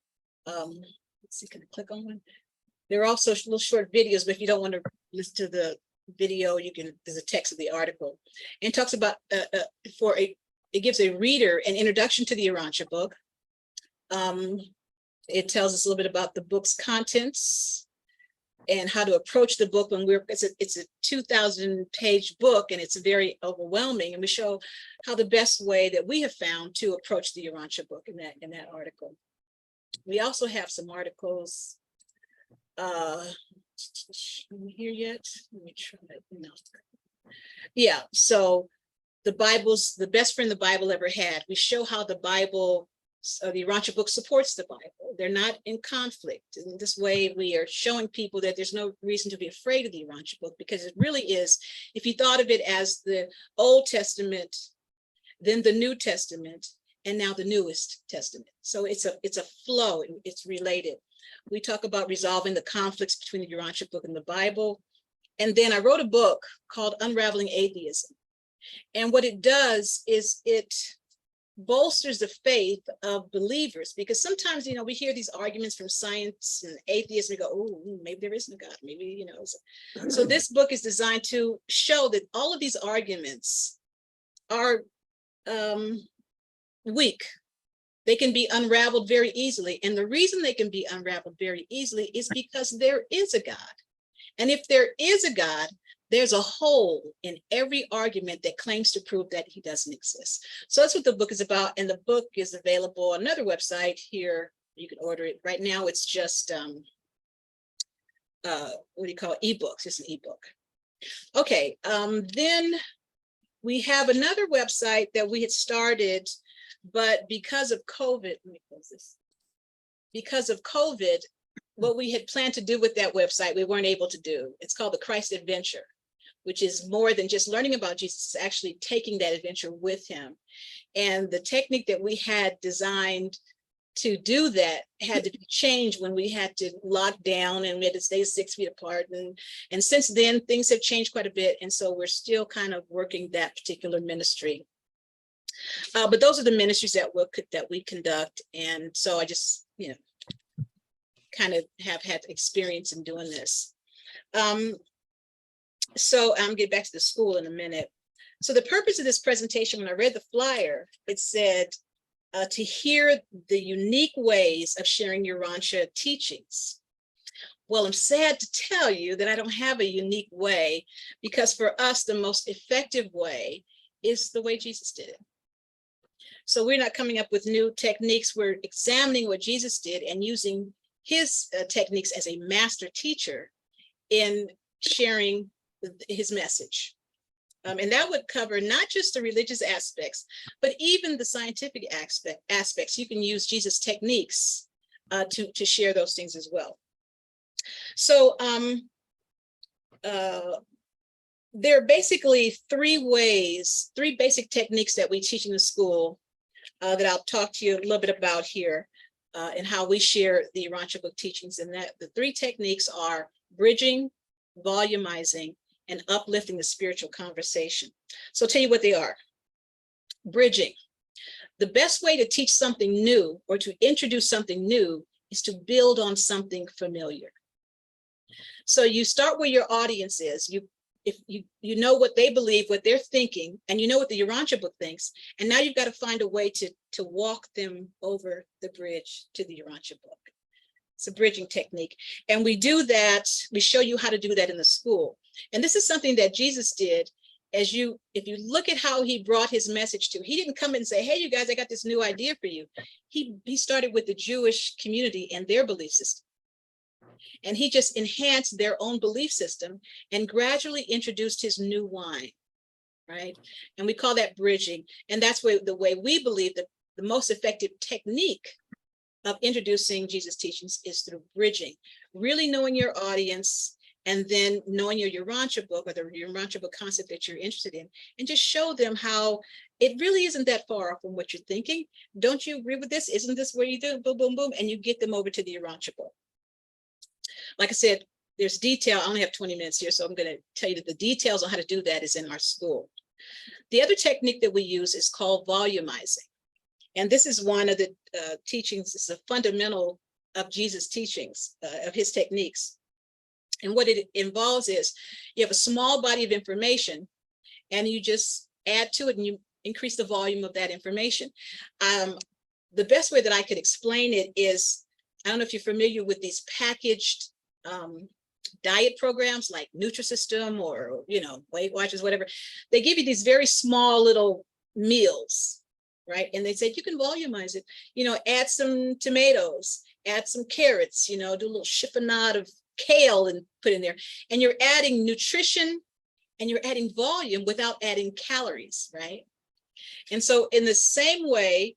let's see, can I click on one? They're also little short videos, but if you don't want to listen to the video, there's a text of the article. And it talks about, it gives a reader an introduction to the Urantia book. It tells us a little bit about the book's contents and how to approach the book when it's a 2,000-page book and it's very overwhelming. And we show how the best way that we have found to approach the Urantia book in that article. We also have some articles here yet. Let me try it. No. Yeah, so the best friend the Bible ever had. We show how the Bible, the Urantia book supports the Bible. They're not in conflict. In this way, we are showing people that there's no reason to be afraid of the Urantia book, because it really is, if you thought of it as the Old Testament, then the New Testament, and now the newest Testament. So it's a flow, it's related. We talk about resolving the conflicts between the Urantia book and the Bible. And then I wrote a book called Unraveling Atheism. And what it does is it bolsters the faith of believers, because sometimes, we hear these arguments from science and atheists, and we go, oh, maybe there isn't a God, maybe, So this book is designed to show that all of these arguments are weak. They can be unraveled very easily. And the reason they can be unraveled very easily is because there is a God. And if there is a God, there's a hole in every argument that claims to prove that he doesn't exist. So that's what the book is about. And the book is available on another website here. You can order it. Right now, it's just, what do you call it? Ebooks. It's an ebook. Okay, then We have another website that we had started, but because of COVID, let me close this. Because of COVID, what we had planned to do with that website, we weren't able to do. It's called the Christ Adventure, which is more than just learning about Jesus, it's actually taking that adventure with him. And the technique that we had designed to do that had to be changed when we had to lock down and we had to stay 6 feet apart. And since then, things have changed quite a bit. And so we're still kind of working that particular ministry. But those are the ministries that we conduct. And so I just, kind of have had experience in doing this. So I'm get back to the school in a minute. So the purpose of this presentation, when I read the flyer, it said to hear the unique ways of sharing Urantia teachings. Well, I'm sad to tell you that I don't have a unique way, because for us, the most effective way is the way Jesus did it. So we're not coming up with new techniques. We're examining what Jesus did and using his techniques as a master teacher in sharing his message. And that would cover not just the religious aspects, but even the scientific aspects. You can use Jesus' techniques to share those things as well. So there are basically three basic techniques that we teach in the school that I'll talk to you a little bit about here, and how we share the Urantia book teachings. And that the three techniques are bridging, volumizing, and uplifting the spiritual conversation. So I'll tell you what they are. Bridging. The best way to teach something new or to introduce something new is to build on something familiar. So you start where your audience is. If you know what they believe, what they're thinking, and you know what the Urantia book thinks, and now you've got to find a way to walk them over the bridge to the Urantia book. It's a bridging technique. And we do that, we show you how to do that in the school. And this is something that Jesus did. If you look at how he brought his message to, he didn't come in and say, hey, you guys, I got this new idea for you. He started with the Jewish community and their belief system. And he just enhanced their own belief system and gradually introduced his new wine, right? And we call that bridging. And that's the way we believe that the most effective technique of introducing Jesus' teachings is through bridging, really knowing your audience and then knowing your Urantia book or the Urantia book concept that you're interested in, and just show them how it really isn't that far off from what you're thinking. Don't you agree with this? Isn't this where you do? Boom, boom, boom. And you get them over to the Urantia book. Like I said, there's detail. I only have 20 minutes here, so I'm going to tell you that the details on how to do that is in our school. The other technique that we use is called volumizing. And this is one of the teachings. It's a fundamental of Jesus' teachings, of his techniques. And what it involves is you have a small body of information and you just add to it and you increase the volume of that information. The best way that I could explain it is, I don't know if you're familiar with these packaged diet programs like Nutrisystem or, Weight Watchers, whatever. They give you these very small little meals, right? And they said you can volumize it, add some tomatoes, add some carrots, do a little chiffonade of kale and put in there. And you're adding nutrition and you're adding volume without adding calories, right? And so in the same way,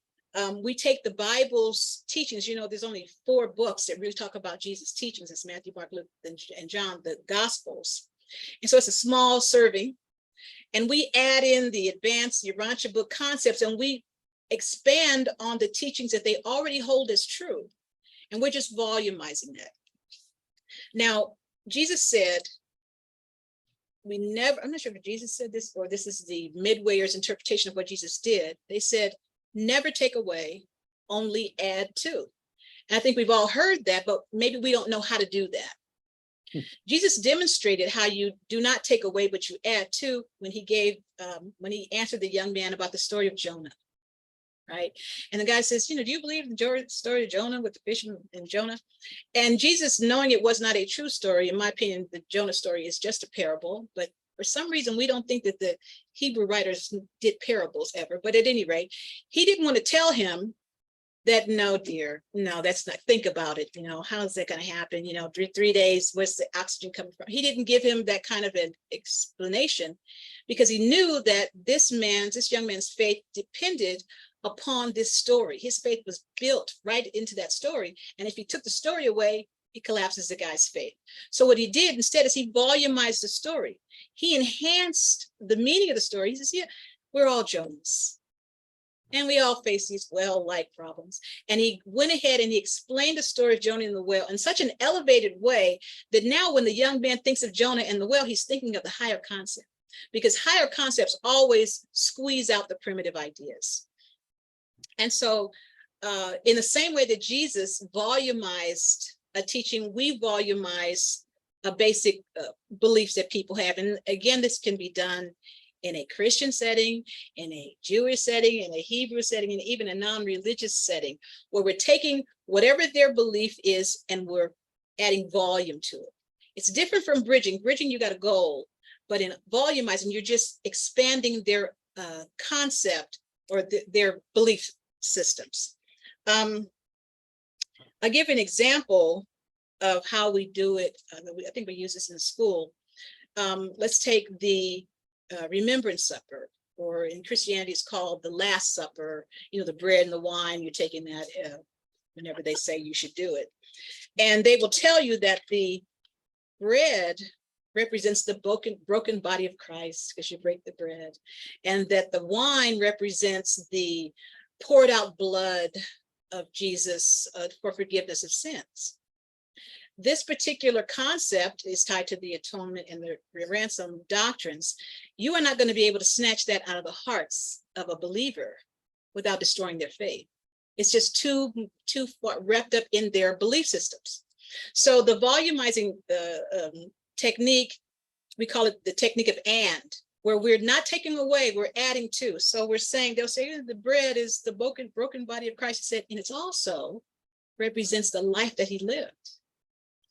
we take the Bible's teachings. There's only 4 books that really talk about Jesus' teachings. It's Matthew, Mark, Luke, and John, the Gospels. And so it's a small serving. And we add in the advanced Urantia book concepts and we expand on the teachings that they already hold as true. And we're just volumizing that. Now, Jesus said, I'm not sure if Jesus said this or this is the Midwayers' interpretation of what Jesus did. They said, never take away, only add to. And I think we've all heard that, but maybe we don't know how to do that. Jesus demonstrated how you do not take away, but you add to when he answered the young man about the story of Jonah, right? And the guy says, do you believe the story of Jonah with the fish and Jonah? And Jesus, knowing it was not a true story, in my opinion, the Jonah story is just a parable, but for some reason, we don't think that the Hebrew writers did parables ever, but at any rate, he didn't want to tell him that no, dear, no, that's not, think about it, how is that going to happen? 3 days, where's the oxygen coming from? He didn't give him that kind of an explanation because he knew that this young man's faith depended upon this story. His faith was built right into that story. And if he took the story away, it collapses the guy's faith. So what he did instead is he volumized the story. He enhanced the meaning of the story. He says, yeah, we're all Jonahs. And we all face these well-like problems. And he went ahead and he explained the story of Jonah and the whale in such an elevated way that now when the young man thinks of Jonah and the whale, he's thinking of the higher concept, because higher concepts always squeeze out the primitive ideas. And so in the same way that Jesus volumized a teaching, we volumize a basic beliefs that people have. And again, this can be done in a Christian setting, in a Jewish setting, in a Hebrew setting, and even a non-religious setting, where we're taking whatever their belief is and we're adding volume to it. It's different from bridging. Bridging, you got a goal, but in volumizing, you're just expanding their concept or their belief systems. I'll give an example of how we do it. I think we use this in school. Let's take the Remembrance Supper, or in Christianity it's called the Last Supper, the bread and the wine, you're taking that whenever they say you should do it. And they will tell you that the bread represents the broken body of Christ, because you break the bread, and that the wine represents the poured out blood of Jesus for forgiveness of sins. This particular concept is tied to the atonement and the ransom doctrines. You are not going to be able to snatch that out of the hearts of a believer without destroying their faith. It's just too far wrapped up in their belief systems. So the volumizing technique, we call it the technique of and, where we're not taking away, we're adding to. So we're saying, they'll say the bread is the broken body of Christ. He said, and it's also represents the life that he lived.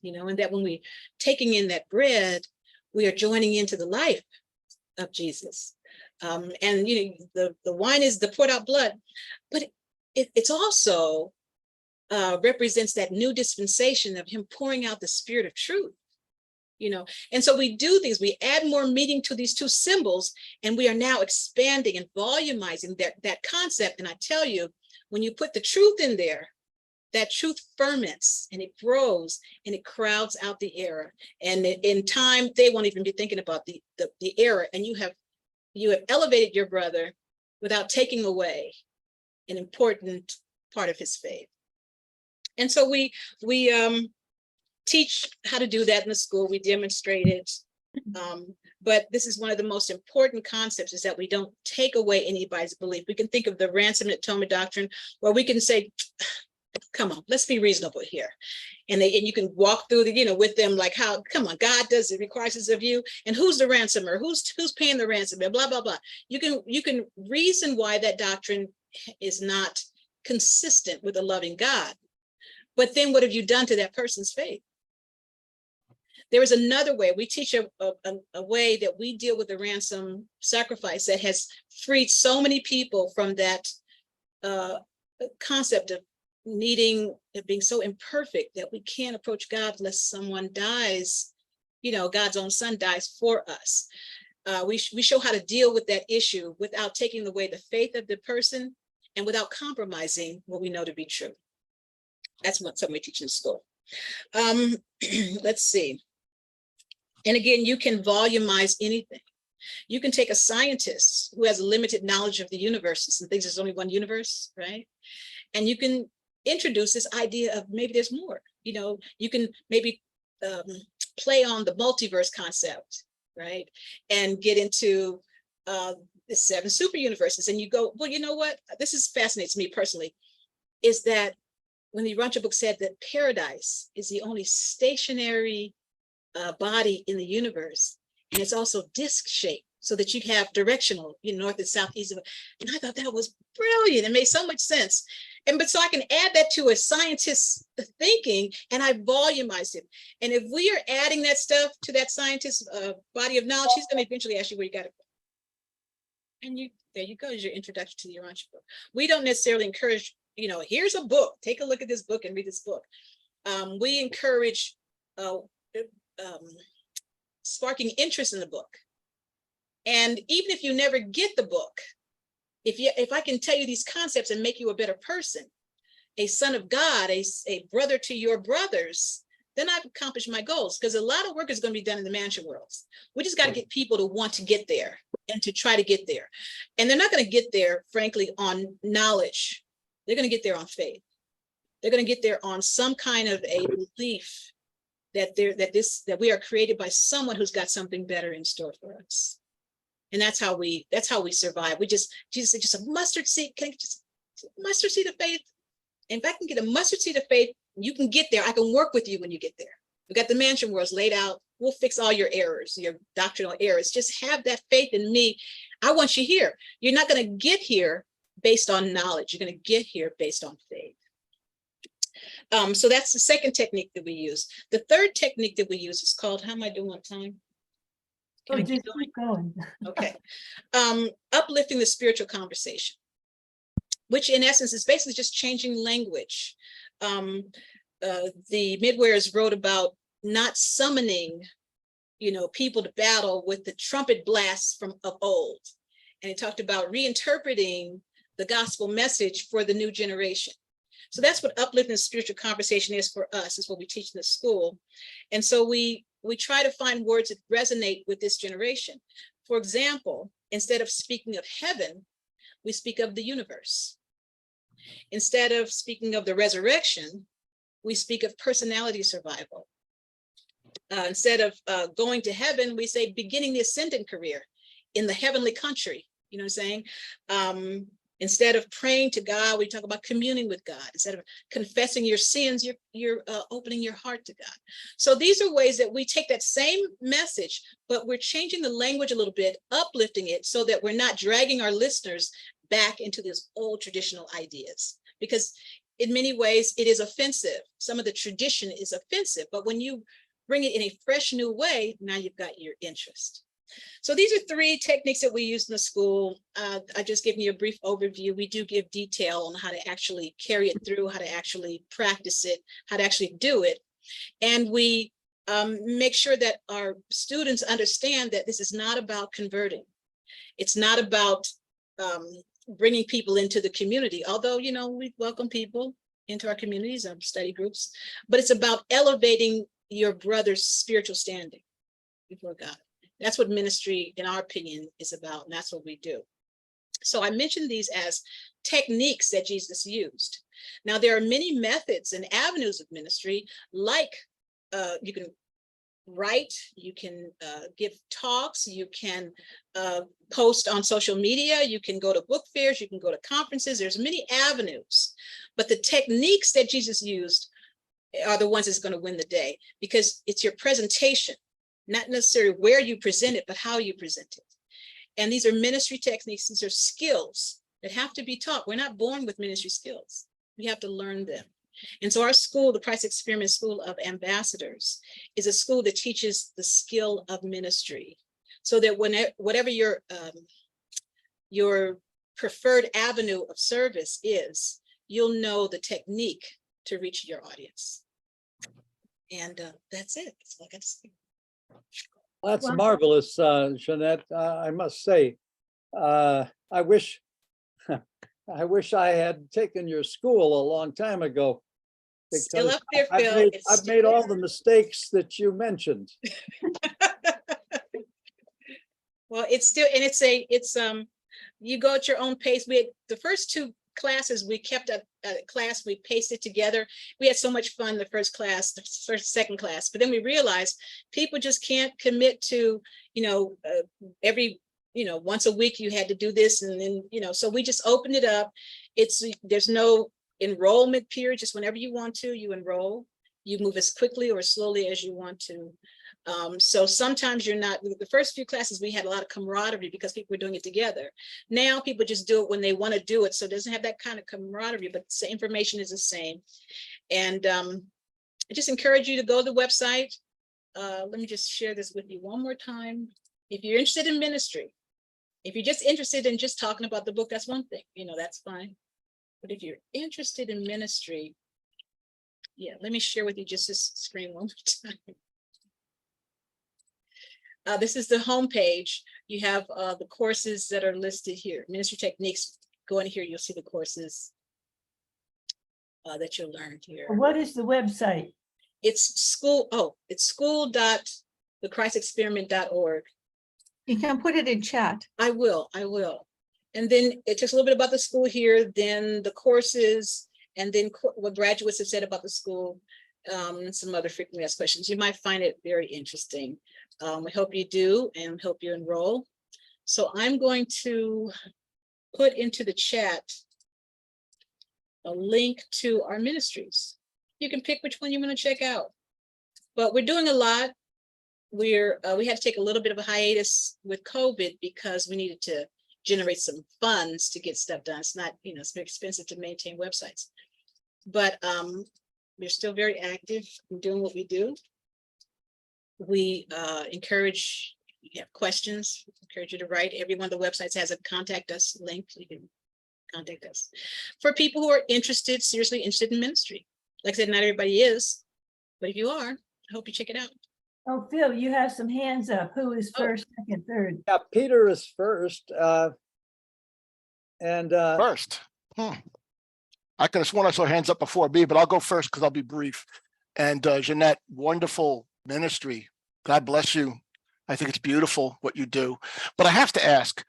And that when we're taking in that bread, we are joining into the life of Jesus. And the wine is the poured out blood, but it's also represents that new dispensation of him pouring out the spirit of truth. And so we do things, we add more meaning to these two symbols, and we are now expanding and volumizing that concept. And I tell you, when you put the truth in there, that truth ferments and it grows and it crowds out the error. And in time, they won't even be thinking about the error. And you have elevated your brother without taking away an important part of his faith. And so we teach how to do that in the school. We demonstrate it. But this is one of the most important concepts, is that we don't take away anybody's belief. We can think of the ransom and atonement doctrine, where we can say, come on, let's be reasonable here. And you can walk through with them, like, how, come on, God does it, requires this of you. And who's the ransomer? Who's paying the ransom? Blah, blah, blah. You can reason why that doctrine is not consistent with a loving God. But then what have you done to that person's faith? There is another way. We teach a way that we deal with the ransom sacrifice that has freed so many people from that concept of being so imperfect that we can't approach God unless someone dies. God's own son dies for us. We show how to deal with that issue without taking away the faith of the person and without compromising what we know to be true. That's what something we teach in school. Let's see. And again, you can volumize anything. You can take a scientist who has a limited knowledge of the universe and thinks there's only one universe, right? And you can introduce this idea of maybe there's more. You can maybe play on the multiverse concept, right? And get into the 7 super universes. And you go, well, you know what? This fascinates me personally, is that when the Urantia book said that paradise is the only stationary body in the universe, and it's also disc shaped, so that you have directional, north and south, east. And I thought that was brilliant. It made so much sense. But so I can add that to a scientist's thinking, and I volumized it. And if we are adding that stuff to that scientist's body of knowledge, he's going to eventually ask you where you got it from. And there you go, is your introduction to the Urantia book. We don't necessarily encourage here's a book, take a look at this book and read this book. We encourage sparking interest in the book. And even if you never get the book, if I can tell you these concepts and make you a better person, a son of God, a brother to your brothers, then I've accomplished my goals, because a lot of work is going to be done in the mansion worlds. We just got to get people to want to get there and to try to get there. And they're not going to get there, frankly, on knowledge. They're going to get there on faith. They're going to get there on some kind of a belief that we are created by someone who's got something better in store for us. And that's how we survive. Jesus said, just a mustard seed, can I just mustard seed of faith? And if I can get a mustard seed of faith, you can get there. I can work with you when you get there. We got the mansion worlds laid out. We'll fix all your errors, your doctrinal errors. Just have that faith in me. I want you here. You're not going to get here based on knowledge. You're going to get here based on faith. So that's the second technique that we use. The third technique that we use is called, how am I doing on time? Oh, just keep going. Okay. Uplifting the spiritual conversation, which in essence is basically just changing language. The midwares wrote about not summoning, people to battle with the trumpet blasts of old. And he talked about reinterpreting the gospel message for the new generation. So that's what uplifting the spiritual conversation is for us, is what we teach in the school. And so we try to find words that resonate with this generation. For example, instead of speaking of heaven, we speak of the universe. Instead of speaking of the resurrection, we speak of personality survival. Instead of going to heaven, we say beginning the ascendant career in the heavenly country. You know what I'm saying? Instead of praying to God, we talk about communing with God. Instead of confessing your sins, you're opening your heart to God. So these are ways that we take that same message, but we're changing the language a little bit, uplifting it so that we're not dragging our listeners back into these old traditional ideas. Because in many ways, it is offensive. Some of the tradition is offensive, but when you bring it in a fresh new way, now you've got your interest. So these are three techniques that we use in the school. I just gave you a brief overview. We do give detail on how to actually carry it through, how to actually practice it, how to actually do it. And we make sure that our students understand that this is not about converting. It's not about bringing people into the community, although, we welcome people into our communities, our study groups, but it's about elevating your brother's spiritual standing before God. That's what ministry, in our opinion, is about, and that's what we do. So I mentioned these as techniques that Jesus used. Now, there are many methods and avenues of ministry, like you can write, you can give talks, you can post on social media, you can go to book fairs, you can go to conferences. There's many avenues, but the techniques that Jesus used are the ones that's going to win the day, because it's your presentation. Not necessarily where you present it, but how you present it. And these are ministry techniques. These are skills that have to be taught. We're not born with ministry skills. We have to learn them. And so our school, the Christ Experiment School of Ambassadors, is a school that teaches the skill of ministry, so that whatever your preferred avenue of service is, you'll know the technique to reach your audience. And that's it. That's all I got to say. That's Well- marvelous, Jeanette. I must say, I wish I had taken your school a long time ago. Still because up there, I've Phil. made, It's I've still made all there. the mistakes that you mentioned. Well, it's still, and you go at your own pace. We had the first two classes, we kept a class, we pasted together. We had so much fun the first class, second class, but then we realized people just can't commit to, every, once a week you had to do this, and then, so we just opened it up. There's no enrollment period, just whenever you want to, you enroll. You move as quickly or slowly as you want to. So sometimes you're not, the first few classes, we had a lot of camaraderie because people were doing it together. Now people just do it when they want to do it. So it doesn't have that kind of camaraderie, but the information is the same. And I just encourage you to go to the website. Let me just share this with you one more time. If you're interested in ministry, if you're just interested in just talking about the book, that's one thing, that's fine. But if you're interested in ministry, yeah, let me share with you just this screen one more time. This is the homepage. You have the courses that are listed here. Ministry techniques. Go in here, you'll see the courses that you'll learn here. What is the website? It's school.thechristexperiment.org. You can put it in chat. I will. And then it talks a little bit about the school here, then the courses, and then what graduates have said about the school, and some other frequently asked questions. You might find it very interesting. We hope you do, and hope you enroll. So I'm going to put into the chat a link to our ministries. You can pick which one you want to check out. But we're doing a lot. We had to take a little bit of a hiatus with COVID because we needed to generate some funds to get stuff done. It's not, it's very expensive to maintain websites. But we're still very active in doing what we do. We encourage, if you have questions, encourage you to write. Every one of the websites has a contact us link. You can contact us. For people who are seriously interested in ministry. Like I said, not everybody is, but if you are, I hope you check it out. Oh, Phil, you have some hands up. Who is Oh. first, second, third? Yeah, Peter is first. First. I could have sworn I saw hands up before me, but I'll go first because I'll be brief. And Jeanette, wonderful ministry. God bless you. I think it's beautiful what you do. But I have to ask,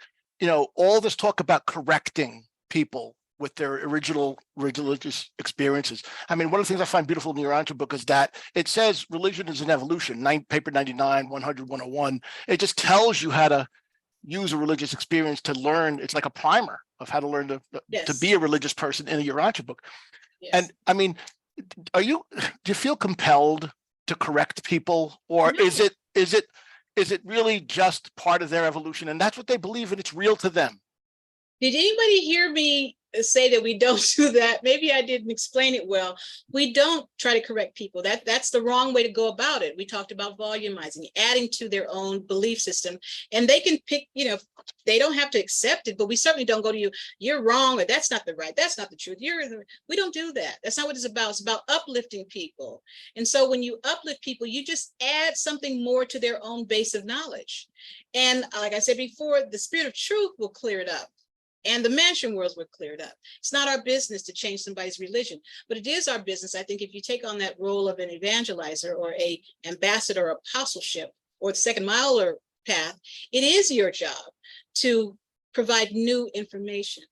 all this talk about correcting people with their original religious experiences. I mean, one of the things I find beautiful in the Urantia book is that it says religion is an evolution, paper 99, 100, 101. It just tells you how to use a religious experience to learn. It's like a primer of how to learn to be a religious person in a Urantia book. Yes. And I mean, do you feel compelled to correct people, or No. is it really just part of their evolution and that's what they believe and it's real to them? Did anybody hear me say that we don't do that? Maybe I didn't explain it well. We don't try to correct people. That's the wrong way to go about it. We talked about volumizing, adding to their own belief system, and they can pick, they don't have to accept it, but we certainly don't go to you, you're wrong, or that's not the truth. We don't do that. That's not what it's about. It's about uplifting people. And so when you uplift people, you just add something more to their own base of knowledge. And like I said before, the spirit of truth will clear it up. And the mansion worlds were cleared up. It's not our business to change somebody's religion, but it is our business. I think if you take on that role of an evangelizer or a ambassador or apostleship or the second miler path, it is your job to provide new information,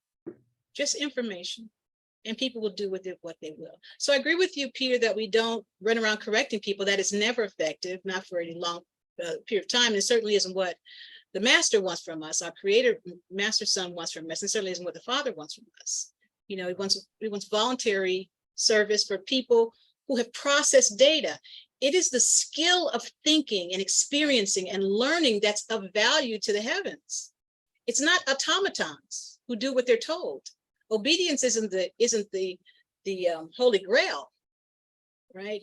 just information, and people will do with it what they will. So I agree with you, Peter, that we don't run around correcting people. That is never effective, not for any long period of time. And it certainly isn't what the master wants from us, our creator, master son wants from us, and certainly isn't what the father wants from us. He wants voluntary service for people who have processed data. It is the skill of thinking and experiencing and learning that's of value to the heavens. It's not automatons who do what they're told. Obedience isn't the holy grail, right?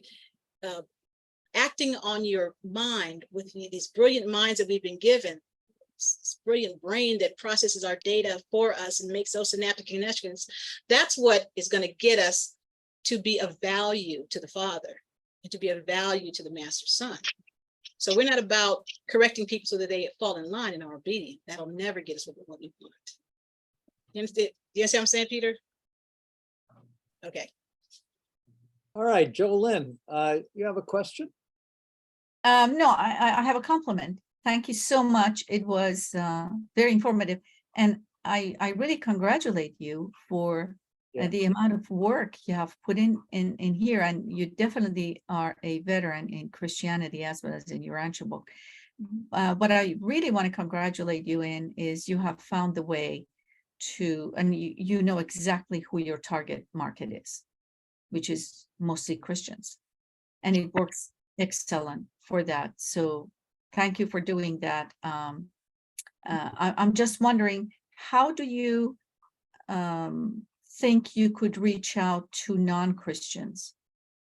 Acting on your mind with these brilliant minds that we've been given, this brilliant brain that processes our data for us and makes those synaptic connections, that's what is going to get us to be of value to the Father and to be of value to the Master Son. So we're not about correcting people so that they fall in line and are obedient. That'll never get us what we want. You understand what I'm saying, Peter? Okay. All right, Jolynn, you have a question? No, I have a compliment. Thank you so much. It was very informative. And I really congratulate you for the amount of work you have put in here. And you definitely are a veteran in Christianity as well as in your Urantia book. What I really want to congratulate you in is you have found the way to, and you know exactly who your target market is, which is mostly Christians. And it works excellent for that. So thank you for doing that. I'm just wondering, how do you think you could reach out to non-Christians?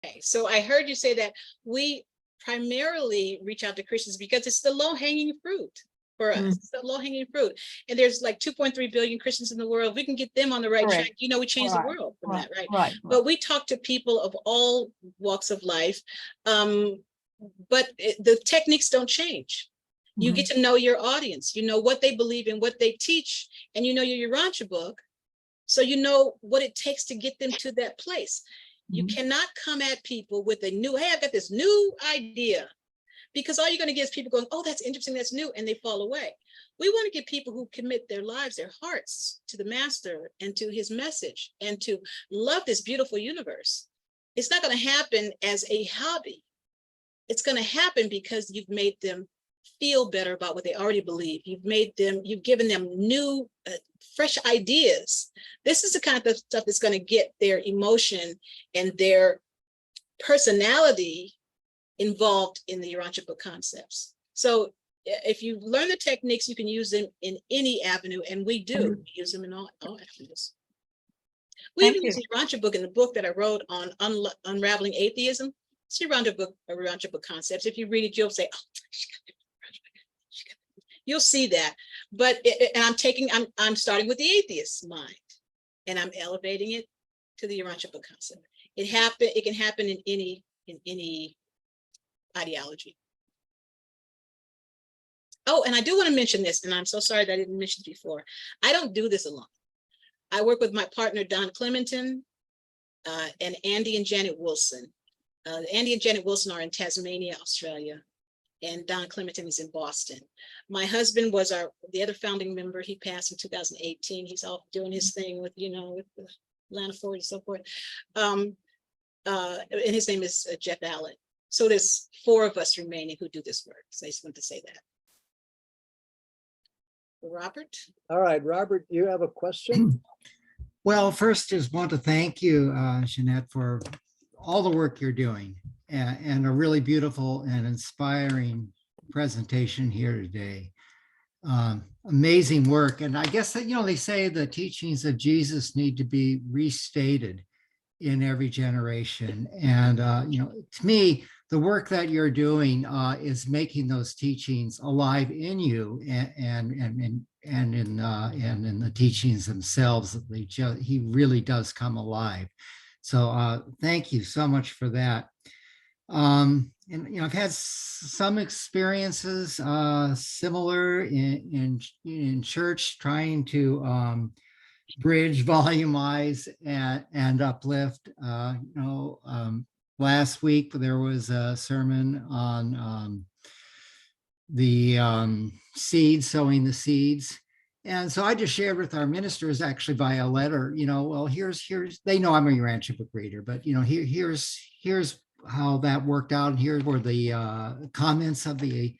Okay, so I heard you say that we primarily reach out to Christians because it's the low-hanging fruit. for us. It's a low-hanging fruit. And there's like 2.3 billion Christians in the world. We can get them on the right Correct. track. You know, we change the Right, world from that, right? Right. But we talk to people of all walks of life. But the techniques don't change. You get to know your audience. You know what they believe in, what they teach, and you know your Urantia book. So you know what it takes to get them to that place. You cannot come at people with a new, hey, I've got this new idea, because all you're going to get is people going, oh, that's interesting, that's new, and they fall away. We want to get people who commit their lives, their hearts to the master and to his message and to love this beautiful universe. It's not going to happen as a hobby. It's going to happen because you've made them feel better about what they already believe. You've given them new, fresh ideas. This is the kind of stuff that's going to get their emotion and their personality involved in the Urantia book concepts. So if you learn the techniques, you can use them in any avenue, and we do use them in all avenues. We even use the Urantia book in the book that I wrote on unraveling atheism. It's Urantia book concepts. If you read it, you'll say, oh, you'll see that. But I'm starting with the atheist's mind, and I'm elevating it to the Urantia book concept. It can happen in any ideology. Oh, and I do want to mention this, and I'm so sorry that I didn't mention it before. I don't do this alone. I work with my partner, Don Clementon, and Andy and Janet Wilson. Andy and Janet Wilson are in Tasmania, Australia, and Don Clementon is in Boston. My husband was the other founding member. He passed in 2018. He's off doing his thing with the Atlanta Forward and so forth. And his name is Jeff Allen. So there's 4 of us remaining who do this work. So I just want to say that. Robert? All right, Robert, you have a question? Well, first, just want to thank you, Jeanette, for all the work you're doing and a really beautiful and inspiring presentation here today. Amazing work. And I guess that, they say the teachings of Jesus need to be restated in every generation. And, to me, the work that you're doing is making those teachings alive in you and in the teachings themselves. He really does come alive. So thank you so much for that. And I've had some experiences similar in church, trying to bridge, volumize, and uplift. Last week there was a sermon on the seeds, sowing the seeds. And so I just shared with our ministers, actually via letter, well, here's they know I'm a Urantia book reader, but here's how that worked out. And here were the comments of the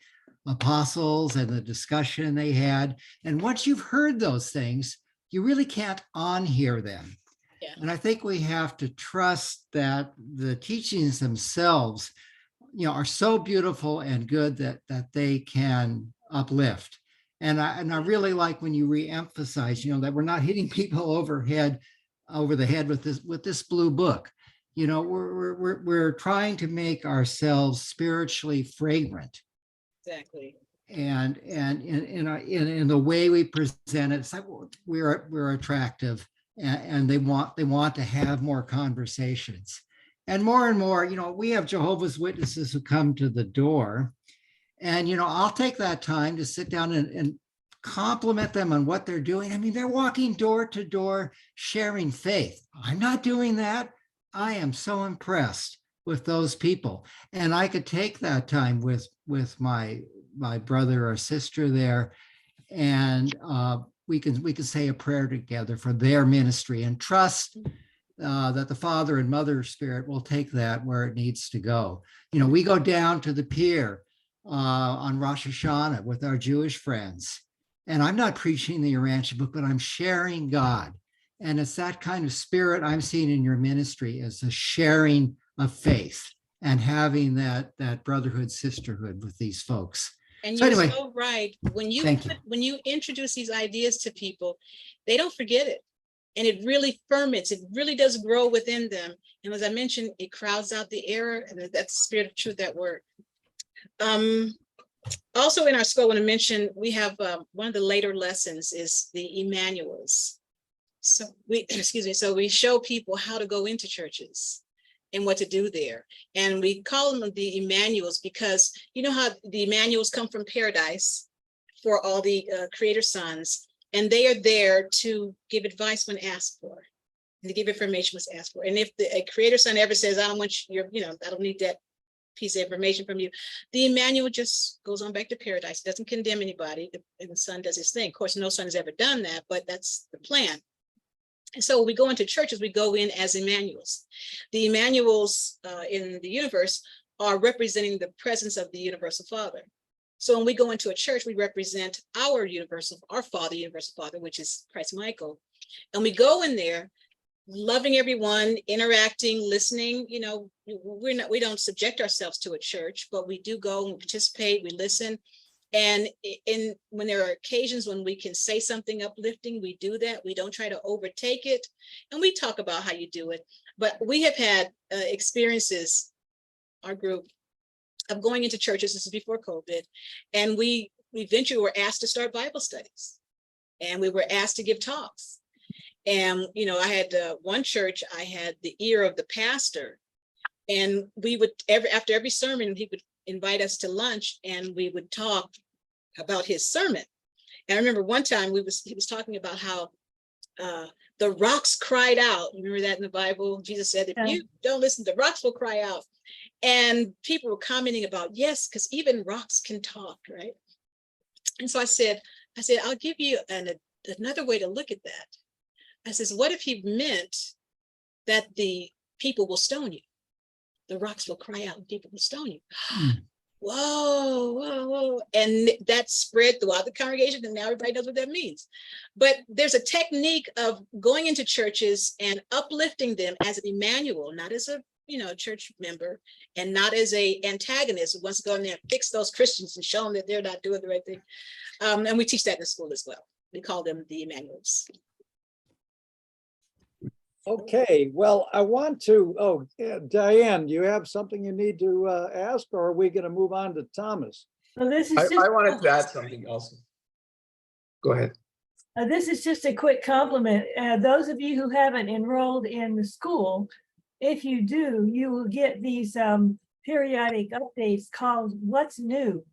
apostles and the discussion they had. And once you've heard those things, you really can't unhear them. Yeah. And I think we have to trust that the teachings themselves, are so beautiful and good that they can uplift. And I really like when you re-emphasize, that we're not hitting people over the head with this blue book. We're trying to make ourselves spiritually fragrant. Exactly. And in the way we present it, it's like we're attractive, and they want to have more conversations. And more, we have Jehovah's Witnesses who come to the door. And, I'll take that time to sit down and compliment them on what they're doing. I mean, they're walking door to door, sharing faith. I'm not doing that. I am so impressed with those people. And I could take that time with my brother or sister there, and we can say a prayer together for their ministry and trust that the Father and Mother Spirit will take that where it needs to go. We go down to the pier on Rosh Hashanah with our Jewish friends. And I'm not preaching the Urantia book, but I'm sharing God. And it's that kind of spirit I'm seeing in your ministry, as a sharing of faith and having that brotherhood, sisterhood with these folks. And So you're anyway, so right. When you introduce these ideas to people, they don't forget it. And it really ferments, it really does grow within them. And as I mentioned, it crowds out the error, and that's the spirit of truth at work. Also in our school, I want to mention, we have one of the later lessons is the Emmanuels. So we, excuse me, so we show people how to go into churches and what to do there. And we call them the Emmanuels because you know how the Emmanuels come from paradise for all the creator sons, and they are there to give advice when asked for, and to give information when asked for. And if a creator son ever says, I don't want your, I don't need that piece of information from you, the Emmanuel just goes on back to paradise, doesn't condemn anybody, and the son does his thing. Of course, no son has ever done that, but that's the plan. And so when we go into churches, we go in as Emmanuels. The Emmanuels in the universe are representing the presence of the universal Father. So when we go into a church, we represent our Father, universal Father, which is Christ Michael. And we go in there loving everyone, interacting, listening. We don't subject ourselves to a church, but we do go and participate, we listen. And when there are occasions when we can say something uplifting, we do that. We don't try to overtake it. And we talk about how you do it. But we have had experiences, our group, of going into churches, this is before COVID, and we eventually were asked to start Bible studies. And we were asked to give talks. And, I had one church, I had the ear of the pastor. And we would, after every sermon, he would invite us to lunch and we would talk about his sermon. And I remember one time he was talking about how the rocks cried out. You remember that in the Bible? Jesus said, if you don't listen, the rocks will cry out. And people were commenting about, yes, because even rocks can talk, right? And so I said, I'll give you another way to look at that. I says, what if he meant that the people will stone you? The rocks will cry out and people will stone you. Whoa, whoa, whoa. And that spread throughout the congregation, and now everybody knows what that means. But there's a technique of going into churches and uplifting them as an Emmanuel, not as a church member, and not as a antagonist who wants to go in there and fix those Christians and show them that they're not doing the right thing. And we teach that in the school as well. We call them the Emmanuels. Okay, well, I want to, Diane, do you have something you need to ask, or are we going to move on to Thomas? So this is I wanted to add something also. Go ahead. This is just a quick compliment. Those of you who haven't enrolled in the school, if you do, you will get these periodic updates called What's New.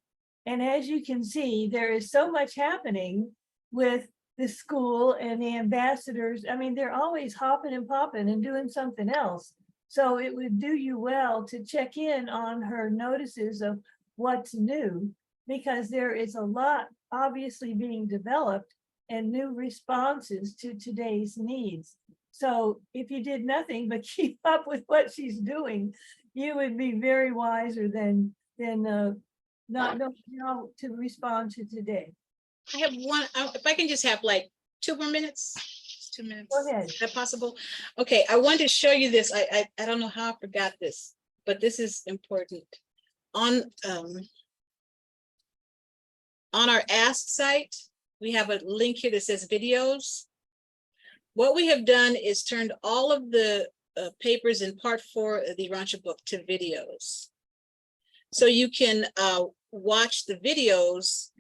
And as you can see, there is so much happening with the school and the ambassadors. I mean, they're always hopping and popping and doing something else. So it would do you well to check in on her notices of what's new, because there is a lot obviously being developed and new responses to today's needs. So if you did nothing but keep up with what she's doing, you would be very wiser than not knowing how to respond to today. I have one, if I can just have like 2 more minutes. 2 minutes. Go ahead. Is that possible? Okay, I wanted to show you this. I don't know how I forgot this, but this is important. On our Ask site, we have a link here that says videos. What we have done is turned all of the papers in part 4 of the Urantia book to videos. So you can watch the videos,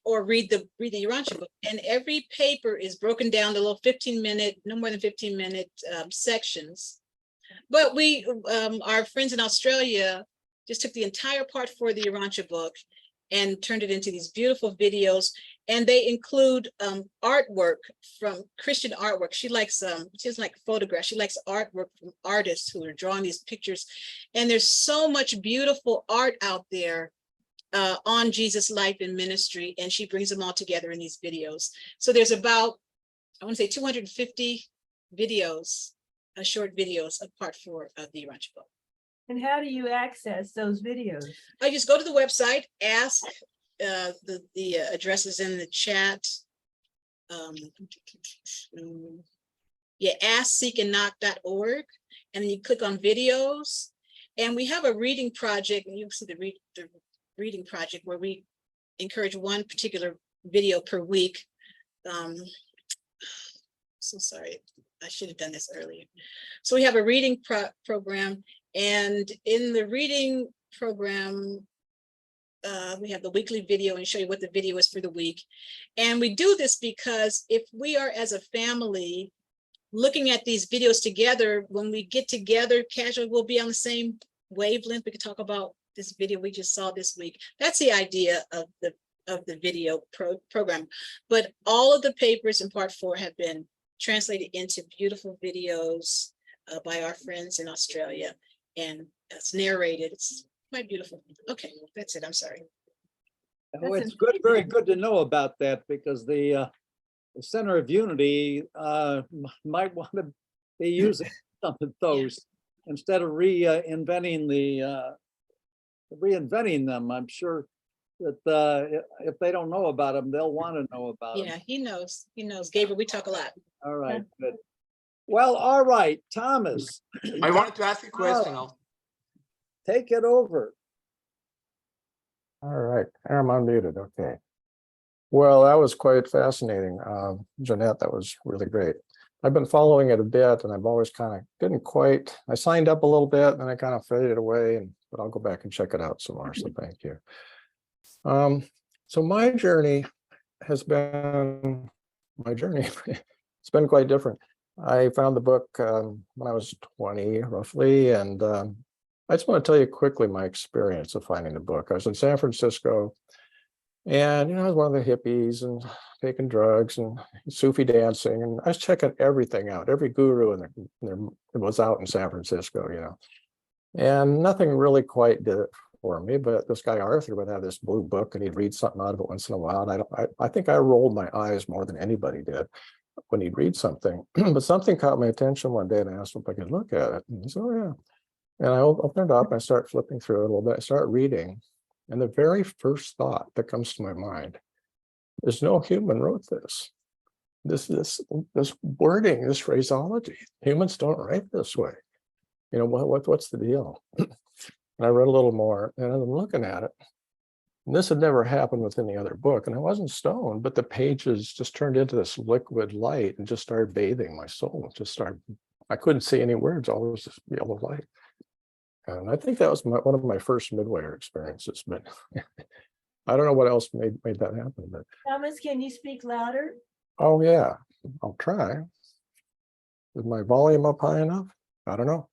or read the Urantia book. And every paper is broken down to little 15-minute, no more than 15-minute sections. But we, our friends in Australia, just took the entire part 4 of the Urantia book and turned it into these beautiful videos. And they include artwork from Christian artwork. She likes, she doesn't like photographs. She likes artwork from artists who are drawing these pictures. And there's so much beautiful art out there on Jesus' life and ministry. And she brings them all together in these videos. So there's about, I want to say 250 videos, short videos of part 4 of the Urantia book. And how do you access those videos? I just go to the website, ask, the address is in the chat. Yeah, askseekandknock.org, and then you click on videos. And we have a reading project, and you can see the reading project where we encourage one particular video per week. So sorry, I should have done this earlier. So we have a reading program, and in the reading program, we have the weekly video and show you what the video is for the week. And we do this because if we are as a family looking at these videos together, when we get together casually, we'll be on the same wavelength. We can talk about this video we just saw this week. That's the idea of the video program. But all of the papers in part 4 have been translated into beautiful videos by our friends in Australia, and it's narrated. It's quite beautiful. Okay, that's it. I'm sorry. Oh, it's good, very good to know about that, because the Center of Unity might want to be using some of those instead of reinventing them. I'm sure that if they don't know about them, they'll want to know about them. Yeah, he knows. He knows. Gabriel, we talk a lot. All right, good. Well, all right, Thomas, I wanted to ask a question. take it over. All right, I'm unmuted, okay. Well, that was quite fascinating. Jeanette, that was really great. I've been following it a bit and I've always I signed up a little bit and I kind of faded away, but I'll go back and check it out some more, so thank you. So my journey, it's been quite different. I found the book when I was 20 roughly, and I just want to tell you quickly my experience of finding the book. I was in San Francisco, and I was one of the hippies and taking drugs and Sufi dancing, and I was checking everything out. Every guru was out in San Francisco, and nothing really quite did it for me. But this guy Arthur would have this blue book, and he'd read something out of it once in a while. And I think I rolled my eyes more than anybody did when he'd read something. But something caught my attention one day, and I asked him if I could look at it. And he said, "Oh yeah." And I opened it up and I start flipping through it a little bit. I start reading, and the very first thought that comes to my mind is, no human wrote this. This wording, this phraseology. Humans don't write this way. What's the deal? And I read a little more, and I'm looking at it. And this had never happened with any other book, and I wasn't stoned, but the pages just turned into this liquid light and just started bathing my soul. I couldn't see any words, all was this yellow light. And I think that was one of my first Midway experiences, but I don't know what else made that happen. But Thomas, can you speak louder? oh yeah, I'll try. Is my volume up high enough? I don't know.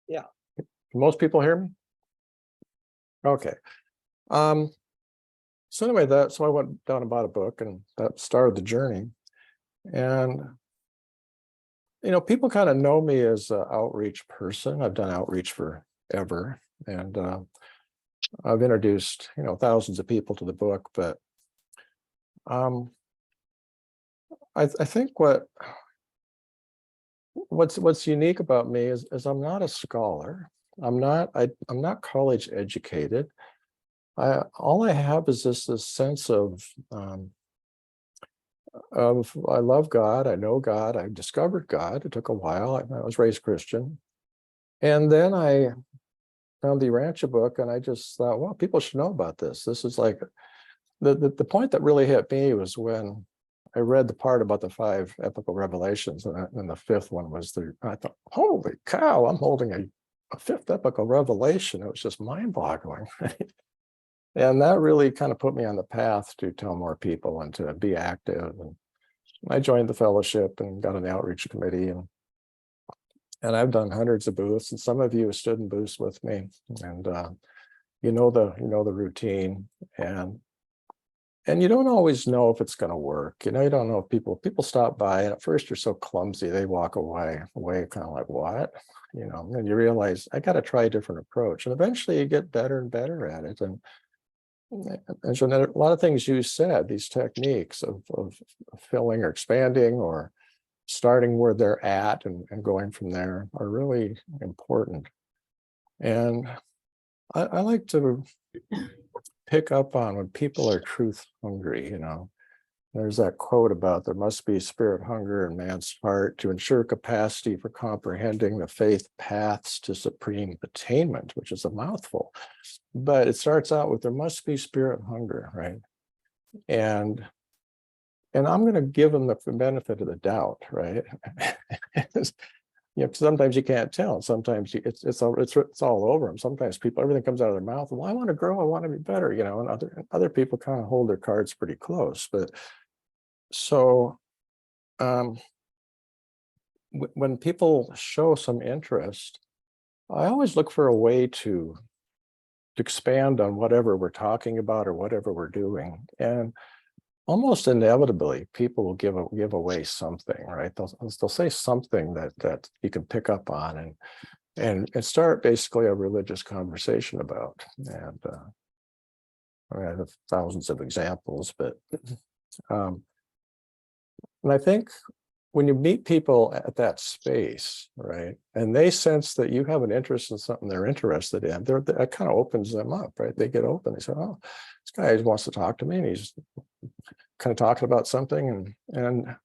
Yeah. Can most people hear me? Okay. So anyway, so I went down and bought a book, and that started the journey. And people kind of know me as an outreach person. I've done outreach forever, and I've introduced thousands of people to the book. But I think what's unique about me is I'm not a scholar. I'm not college educated. All I have is this sense of I love God, I know God, I discovered God. It took a while. I was raised Christian. And then I found the Urantia book, and I just thought, well, people should know about this. This is like the point that really hit me was when I read the part about the 5 epical revelations, and the 5th one was I thought, holy cow, I'm holding a 5th epical revelation. It was just mind-boggling. And that really kind of put me on the path to tell more people and to be active. And I joined the fellowship and got on the outreach committee, and I've done hundreds of booths, and some of you have stood in booths with me, and you know the routine, and you don't always know if it's going to work. You don't know if people stop by, and at first you're so clumsy, they walk away kind of like, what? And you realize I got to try a different approach, and eventually you get better and better at it. And Jeanette, a lot of things you said, these techniques of filling or expanding or starting where they're at and going from there are really important. And I like to pick up on when people are truth hungry. There's that quote about there must be spirit hunger in man's heart to ensure capacity for comprehending the faith paths to supreme attainment, which is a mouthful. But it starts out with there must be spirit hunger, right? And I'm going to give them the benefit of the doubt, right? sometimes you can't tell. Sometimes it's all over them. Sometimes people, everything comes out of their mouth. Well, I want to grow. I want to be better. And other people kind of hold their cards pretty close. But so when people show some interest, I always look for a way to expand on whatever we're talking about or whatever we're doing. And almost inevitably, people will give away something, right? They'll say something that you can pick up on and start basically a religious conversation about. And I have thousands of examples, but and I think when you meet people at that space, right, and they sense that you have an interest in something they're interested in, that kind of opens them up, right? They get open. They say, "Oh, this guy wants to talk to me, and he's kind of talking about something," and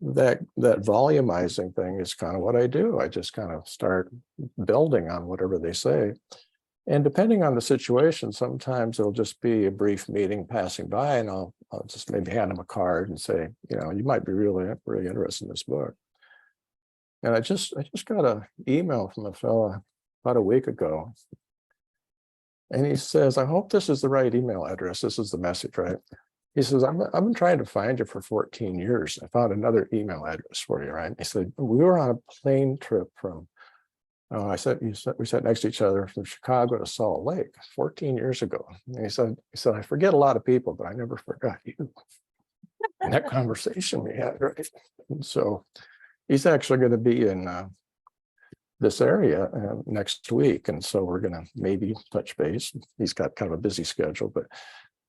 that volumizing thing is kind of what I do. I just kind of start building on whatever they say. And depending on the situation, sometimes it'll just be a brief meeting passing by, and I'll just maybe hand them a card and say, you might be really interested in this book. And I just got an email from a fella about a week ago. And he says, "I hope this is the right email address." This is the message, right? He says, I've been trying to find you for 14 years. I found another email address for you, right? He said, "We were on a plane trip from," we sat next to each other, from Chicago to Salt Lake 14 years ago. And he said, "I forget a lot of people, but I never forgot you." And that conversation we had, right? And so he's actually going to be in this area next week. And so we're going to maybe touch base. He's got kind of a busy schedule,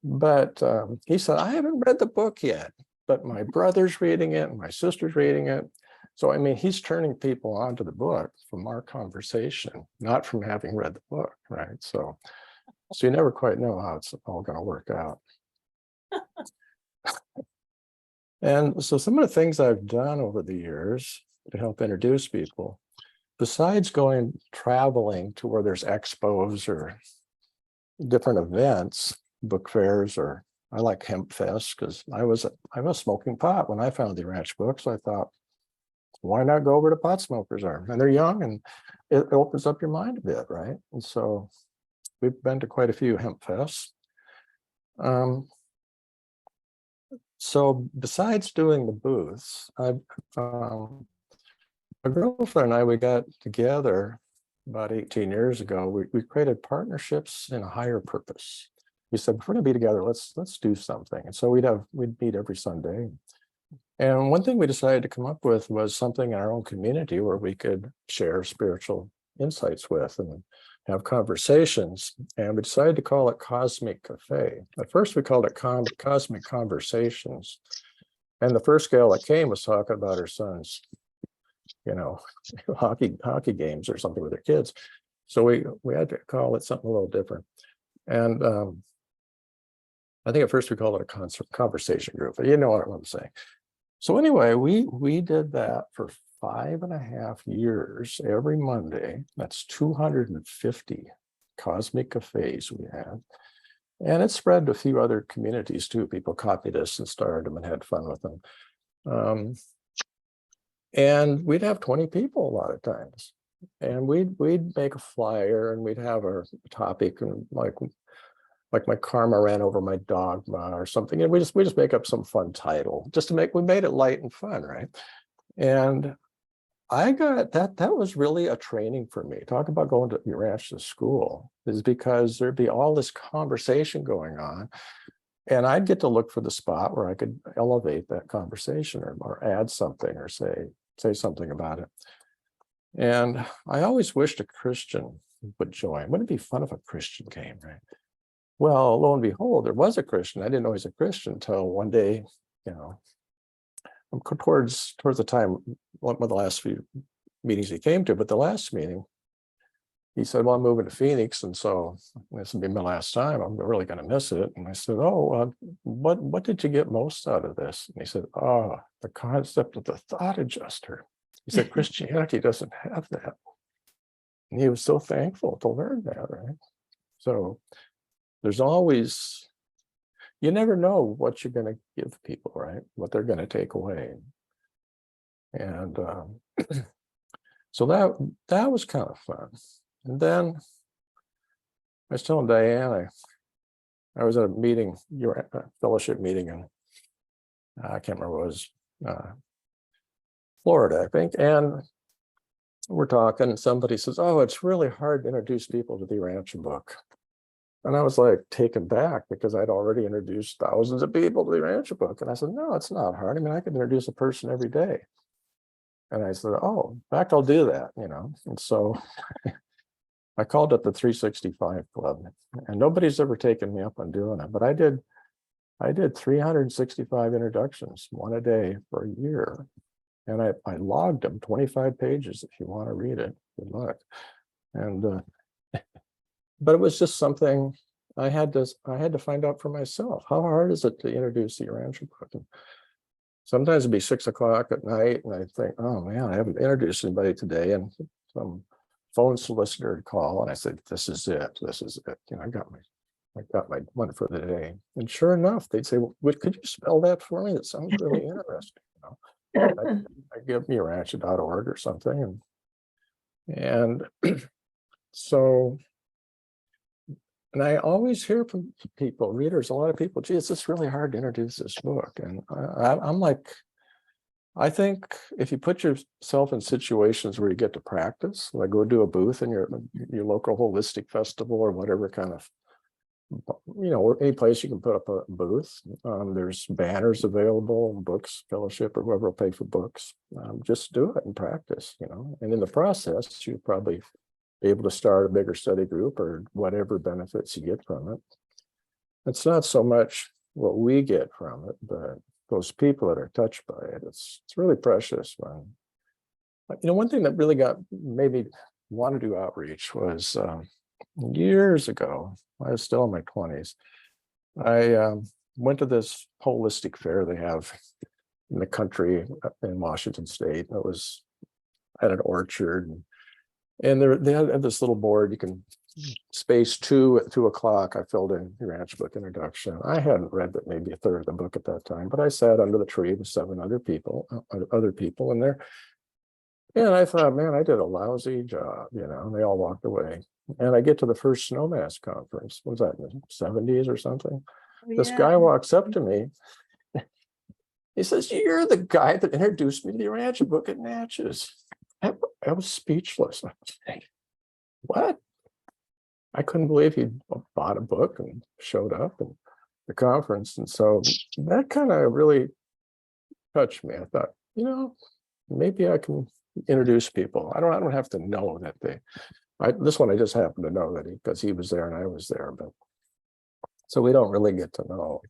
but he said, "I haven't read the book yet, but my brother's reading it and my sister's reading it." So, I mean, he's turning people onto the book from our conversation, not from having read the book, right? So you never quite know how it's all going to work out. And so some of the things I've done over the years to help introduce people, besides traveling to where there's expos or different events, book fairs, or I like Hemp Fest because I was smoking pot when I found the Ranch book. So I thought, why not go over to pot smokers are? And they're young, and it opens up your mind a bit, right? And so we've been to quite a few Hemp Fests. So besides doing the booths, my girlfriend and I, we got together about 18 years ago. We created partnerships in a higher purpose. We said, "If we're going to be together, let's do something." And so we'd meet every Sunday. And one thing we decided to come up with was something in our own community where we could share spiritual insights with and have conversations. And we decided to call it Cosmic Cafe. At first, we called it Cosmic Conversations. And the first gal that came was talking about her son's, hockey games or something with her kids. So we had to call it something a little different. And I think at first we called it a conversation group, but you know what I'm saying. So anyway, we did that for 5.5 years, every Monday. That's 250 Cosmic Cafes we had. And it spread to a few other communities too. People copied us and started them and had fun with them. And we'd have 20 people a lot of times. And we'd make a flyer and we'd have our topic, and like my karma ran over my dogma or something. And we just make up some fun title just we made it light and fun, right? And I got that was really a training for me. Talk about going to Urantia school, is because there'd be all this conversation going on. And I'd get to look for the spot where I could elevate that conversation or add something or say something about it. And I always wished a Christian would join. Wouldn't it be fun if a Christian came, right? Well, lo and behold, there was a Christian. I didn't know he was a Christian until one day, towards the time, one of the last few meetings he came to, but the last meeting, he said, "Well, I'm moving to Phoenix, and so this will be my last time. I'm really going to miss it." And I said, "Oh, what did you get most out of this?" And he said, "Oh, the concept of the thought adjuster." He said, "Christianity doesn't have that." And he was so thankful to learn that, right? So there's always, you never know what you're going to give people, right? What they're going to take away. And So that was kind of fun. And then I was telling Diane, I was at a meeting, a fellowship meeting, and I can't remember what it was, Florida, I think. And we're talking, and somebody says, "Oh, it's really hard to introduce people to the Urantia book." And I was like taken back because I'd already introduced thousands of people to the Urantia book. And I said, "No, it's not hard. I mean, I can introduce a person every day." And I said, "Oh, in fact, I'll do that, you know." And so I called it the 365 Club, and nobody's ever taken me up on doing it, but I did 365 introductions, one a day for a year. And I logged them, 25 pages if you want to read it. Good luck. And but it was just something I had to find out for myself. How hard is it to introduce the Urantia book? And sometimes it'd be 6 o'clock at night, and I think, "Oh man, I haven't introduced anybody today." And some phone solicitor would call, and I said, "This is it. This is it. You know, I got my one for the day." And sure enough, they'd say, "Well, could you spell that for me? That sounds really interesting." You know, I give me urantia.org or something, and so. And I always hear from people, readers, a lot of people, "Gee, it's just really hard to introduce this book." And I'm like, I think if you put yourself in situations where you get to practice, like go do a booth in your local holistic festival or whatever kind of, you know, or any place you can put up a booth. There's banners available, books, fellowship, or whoever will pay for books. Just do it and practice, you know. And in the process, you probably be able to start a bigger study group or whatever benefits you get from it. It's not so much what we get from it, but those people that are touched by it. It's really precious. Man. You know, one thing that really made me want to do outreach was years ago. I was still in my 20s. I went to this holistic fair they have in the country in Washington State. It was at an orchard. And they had this little board, you can space 2 at 2 o'clock. I filled in your Urantia book introduction. I hadn't read but maybe a third of the book at that time, but I sat under the tree with 7 other people in there. And I thought, man, I did a lousy job, you know, and they all walked away. And I get to the first Snowmass conference. What was that, in the 70s or something? This guy walks up to me. He says, "You're the guy that introduced me to the Urantia book at Natchez." I was speechless. I was like, what? I couldn't believe he'd bought a book and showed up at the conference. And so that kind of really touched me. I thought, you know, maybe I can introduce people. I don't have to know that this one I just happened to know that because he was there and I was there, but so we don't really get to know.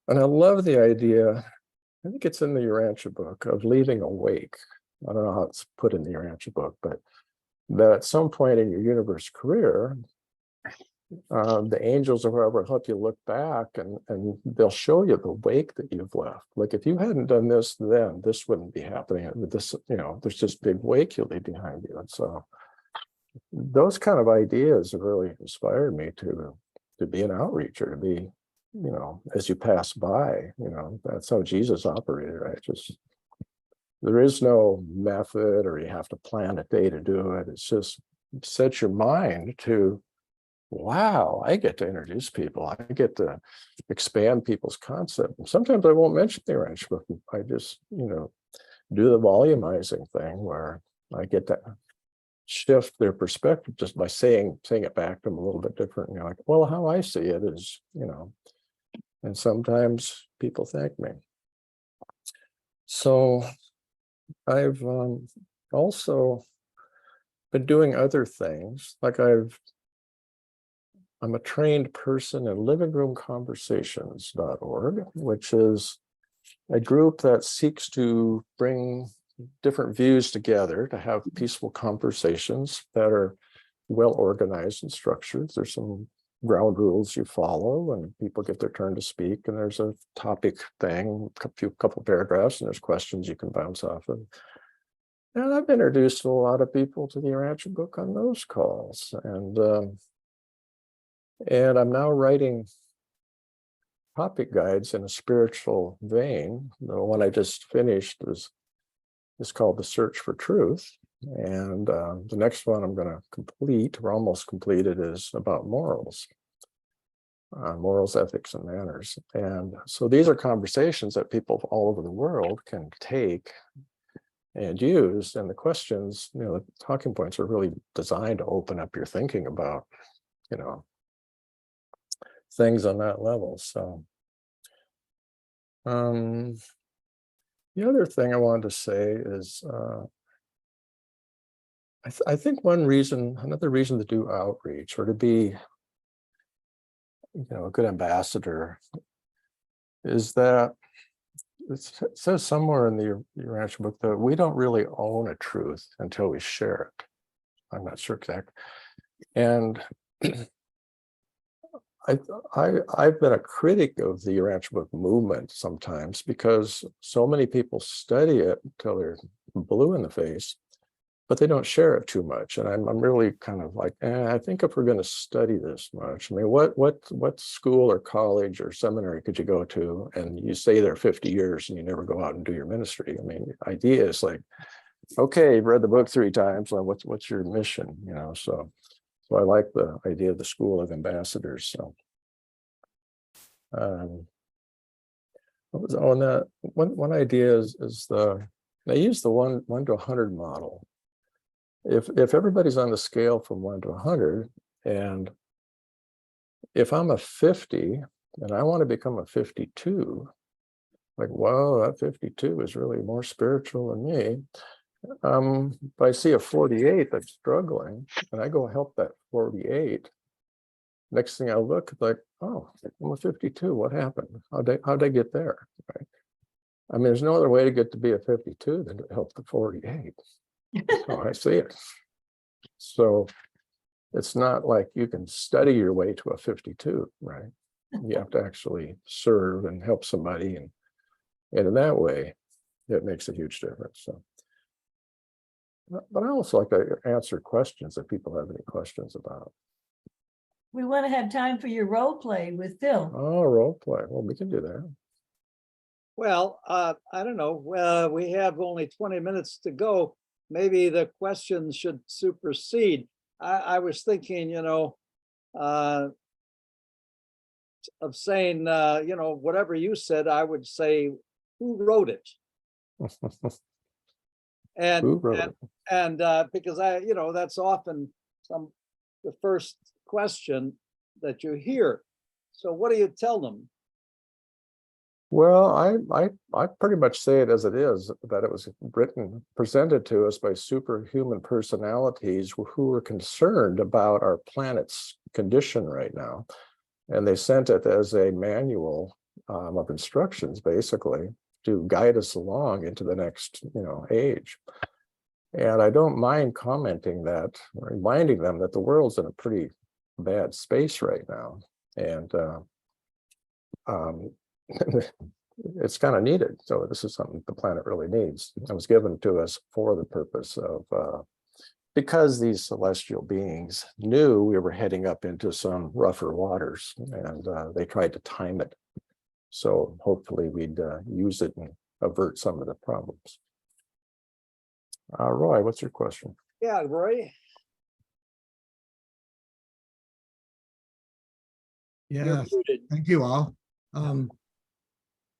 And I love the idea, I think it's in the Urantia book, of leaving a wake. I don't know how it's put in the Urantia book, but that at some point in your universe career, the angels or whoever help you look back and they'll show you the wake that you've left. Like if you hadn't done this, then this wouldn't be happening. This, you know, there's this big wake you'll leave behind you. And so those kind of ideas have really inspired me to be an outreacher, to be, you know, as you pass by, you know, that's how Jesus operated, right? There is no method or you have to plan a day to do it. It's just set your mind to, wow, I get to introduce people. I get to expand people's concept. Sometimes I won't mention the Urantia book. I just, you know, do the volumizing thing where I get to shift their perspective just by saying it back to them a little bit different. You know, like, well, how I see it is, you know, and sometimes people thank me. So I've also been doing other things. Like I'm a trained person in livingroomconversations.org, which is a group that seeks to bring different views together to have peaceful conversations that are well organized and structured. There's some ground rules you follow and people get their turn to speak, and there's a topic thing, a couple paragraphs, and there's questions you can bounce off of. And I've introduced a lot of people to the Urantia book on those calls, and I'm now writing topic guides in a spiritual vein. The one I just finished is called The Search for Truth. And the next one I'm going to complete, we're almost completed, is about morals. Morals, ethics, and manners. And so these are conversations that people all over the world can take and use. And the questions, the talking points are really designed to open up your thinking about, things on that level. So the other thing I wanted to say is I think another reason to do outreach or to be a good ambassador is that it says somewhere in the Urantia book that we don't really own a truth until we share it. I'm not sure exactly. And I've been a critic of the Urantia book movement sometimes because so many people study it until they're blue in the face, but they don't share it too much. And I'm really kind of like, I think if we're going to study this much, I mean, what school or college or seminary could you go to and you stay there 50 years and you never go out and do your ministry? I mean, the idea is like, okay, you've read the book 3 times. Well, what's your mission? So I like the idea of the school of ambassadors. So one idea is they use the 1 to 100 model. If everybody's on the scale from 1 to 100, and if I'm a 50 and I want to become a 52, like, wow, that 52 is really more spiritual than me. If I see a 48 that's struggling and I go help that 48, next thing I look like, oh, I'm a 52. What happened? How'd I get there? Right? I mean, there's no other way to get to be a 52 than to help the 48. So I see it. So it's not like you can study your way to a 52, right? You have to actually serve and help somebody, and in that way, it makes a huge difference. So, but I also like to answer questions if people have any questions about. We want to have time for your role play with Phil. Oh, role play. Well, we can do that. Well, I don't know. We have only 20 minutes to go. Maybe the questions should supersede. I was thinking, of saying, whatever you said, I would say, who wrote it? And Who wrote it? and because that's often the first question that you hear. So what do you tell them? Well, I pretty much say it as it is, that it was presented to us by superhuman personalities who were concerned about our planet's condition right now. And they sent it as a manual of instructions, basically, to guide us along into the next, age. And I don't mind commenting that, reminding them that the world's in a pretty bad space right now. And it's kind of needed. So this is something the planet really needs. It was given to us for the purpose of, because these celestial beings knew we were heading up into some rougher waters, and they tried to time it. So hopefully we'd use it and avert some of the problems. Roy, what's your question? Yeah, Roy. Yeah, You're muted. thank you all.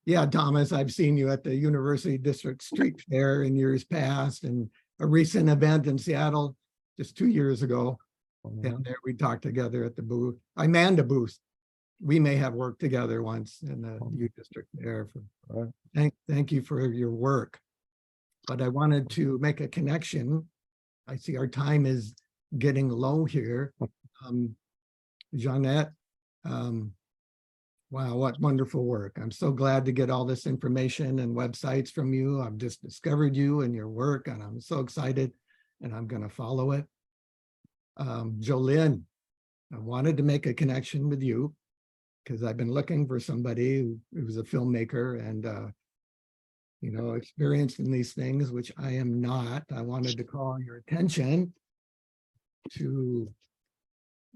Yeah, Thomas, I've seen you at the University District Street Fair in years past, and a recent event in Seattle just 2 years ago. Down there, we talked together at the booth. I manned a booth. We may have worked together once in the U District there. Thank you for your work. But I wanted to make a connection. I see our time is getting low here. Jeanette, wow, what wonderful work. I'm so glad to get all this information and websites from you. I've just discovered you and your work, and I'm so excited, and I'm going to follow it. Jolynn, I wanted to make a connection with you because I've been looking for somebody who's a filmmaker and, experienced in these things, which I am not. I wanted to call your attention to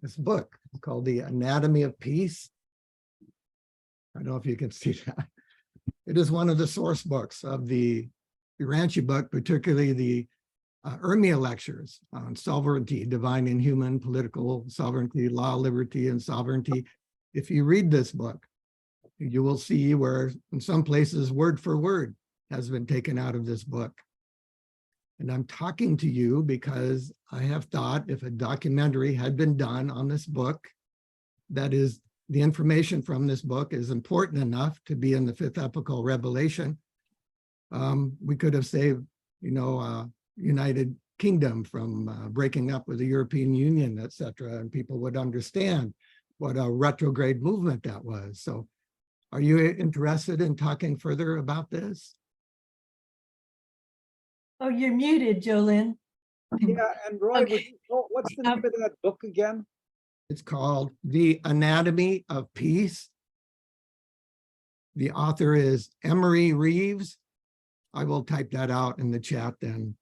this book called The Anatomy of Peace. I don't know if you can see that. It is one of the source books of the Urantia book, particularly the Urmia lectures on sovereignty, divine and human, political sovereignty, law, liberty, and sovereignty. If you read this book, you will see where in some places word for word has been taken out of this book. And I'm talking to you because I have thought if a documentary had been done on this book, that is, the information from this book is important enough to be in the fifth epochal revelation. We could have saved, United Kingdom from breaking up with the European Union, et cetera, and people would understand what a retrograde movement that was. So are you interested in talking further about this? Oh, you're muted, Jolynn. Yeah, and Roy, Okay. what's the name of that book again? It's called The Anatomy of Peace. The author is Emery Reeves. I will type that out in the chat then.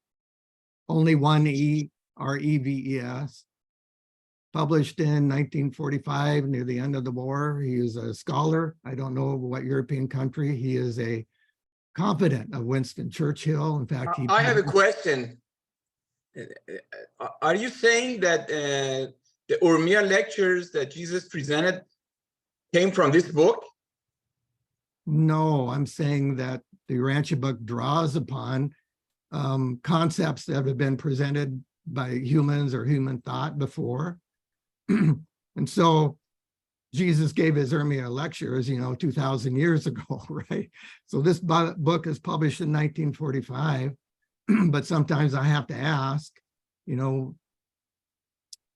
Only one E, R-E-V-E-S. Published in 1945, near the end of the war. He is a scholar. I don't know what European country. He is a confidant of Winston Churchill. In fact, he I have a question. Are you saying that the Urmia lectures that Jesus presented came from this book? No, I'm saying that the Urantia book draws upon concepts that have been presented by humans or human thought before. And so Jesus gave his Urmia lectures, 2000 years ago, right? So this book is published in 1945, but sometimes I have to ask,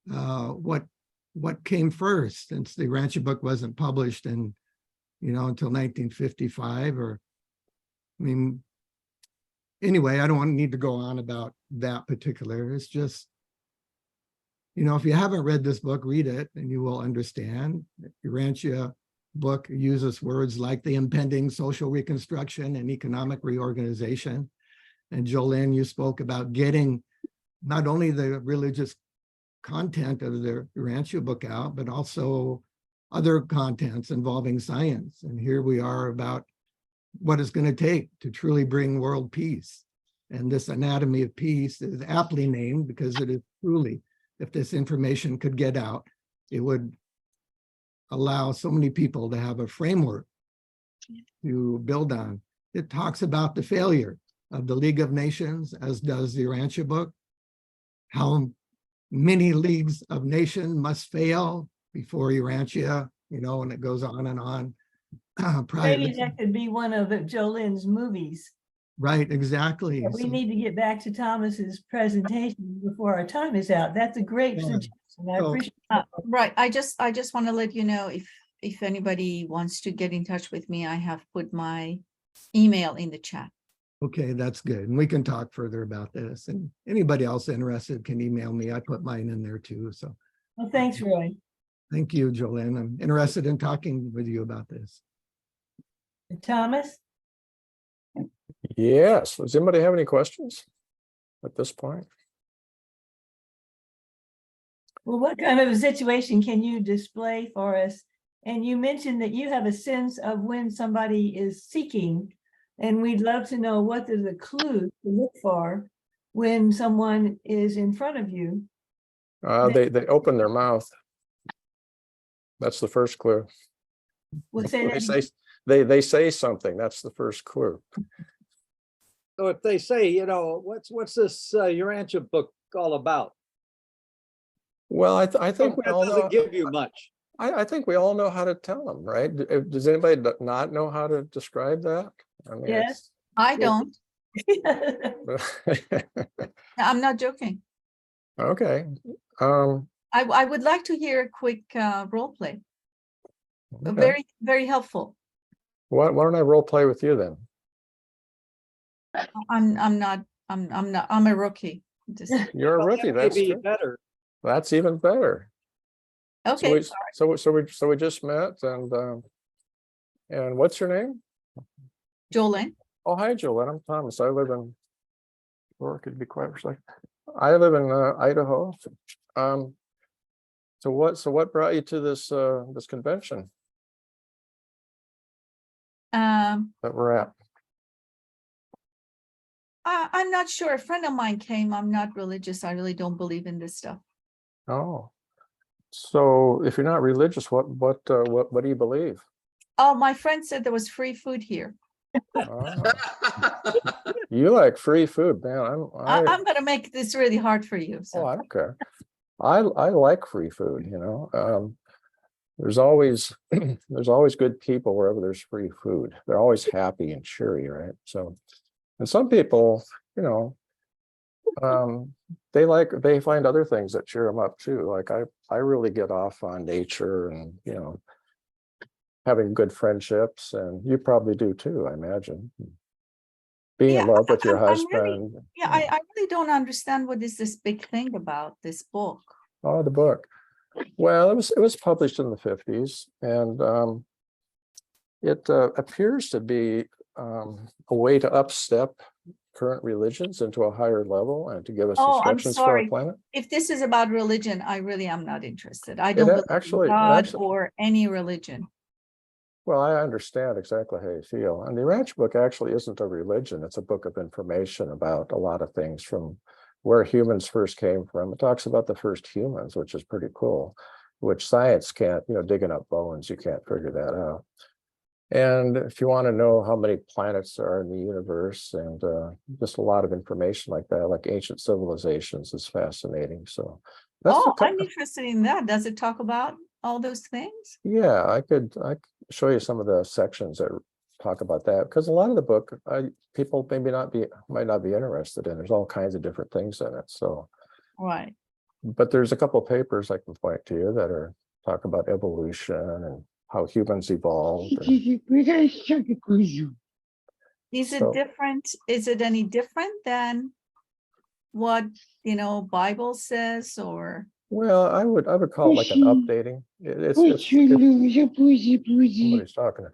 what came first, since the Urantia book wasn't published in, until 1955, anyway, I don't need to go on about that particular. It's just, if you haven't read this book, read it and you will understand. Urantia book uses words like the impending social reconstruction and economic reorganization. And Jolene, you spoke about getting not only the religious content of the Urantia book out, but also other contents involving science. And here we are about what it's going to take to truly bring world peace. And this anatomy of peace is aptly named because it is truly, if this information could get out, it would allow so many people to have a framework to build on. It talks about the failure of the League of Nations, as does the Urantia book, how many leagues of nations must fail before Urantia, and it goes on and on. Maybe that could be one of Jolynn's movies. Right, exactly. We need to get back to Thomas's presentation before our time is out. That's a great suggestion. I appreciate it. Right. I just want to let you know if anybody wants to get in touch with me, I have put my email in the chat. Okay, that's good. And we can talk further about this. And anybody else interested can email me. I put mine in there too. So Well, thanks, Roy. thank you, Jolene. I'm interested in talking with you about this. Thomas? Yes. Does anybody have any questions at this point? Well, what kind of a situation can you display for us? And you mentioned that you have a sense of when somebody is seeking, and we'd love to know what are the clues to look for when someone is in front of you. They open their mouth. That's the first clue. We'll say They that. say they say something. That's the first clue. So if they say, what's this Urantia book all about? Well, I think we That all know. doesn't give you much. I think we all know how to tell them, right? Does anybody not know how to describe that? I mean, Yes. I don't. I'm not joking. Okay. I would like to hear a quick role play. Okay. Very, very helpful. Why don't I role play with you then? I'm a rookie. Just, You're a Well, rookie. that may That's be true. better. That's even better. okay. So we just met, and what's your name? Jolene. Oh, hi, Joel. I'm Thomas. I live in, or it could be quiet for a second. I live in Idaho. So what brought you to this convention that we're at? I'm not sure. A friend of mine came. I'm not religious. I really don't believe in this stuff. Oh, so if you're not religious, what do you believe? Oh, my friend said there was free food here. Ah, you like free food, man. I'm going to make this really hard for you. Oh, So. I don't care. I like free food, you know. There's always there's always good people wherever there's free food. They're always happy and cheery, right? So, and some people, you know, they find other things that cheer them up too. Like I really get off on nature and, you know, having good friendships, and you probably do too, I imagine. Being in love with your I'm really, husband. yeah, I really don't understand what is this big thing about this book. Oh, the book. Well, it was published in the 50s, and it appears to be a way to upstep current religions into a higher level and to give us Oh, I'm instructions for our sorry. planet. If this is about religion, I really am not interested. I It don't believe actually- in it God actually- or any religion. Well, I understand exactly how you feel. And the Urantia book actually isn't a religion. It's a book of information about a lot of things, from where humans first came from. It talks about the first humans, which is pretty cool, which science can't, you know, digging up bones, you can't figure that out. And if you want to know how many planets there are in the universe, and just a lot of information like that, like ancient civilizations, is fascinating. So that's Oh, I'm interested in that. Does it talk about all those things? yeah, I could show you some of the sections that talk about that, because a lot of the book people might not be interested in. There's all kinds of different things in it. So, Right. but there's a couple of papers I can point to you that are talk about evolution and how humans evolved. Is it So- different? Is it any different than what, you know, Bible says, or? Well, I would call it like an updating. Somebody's talking.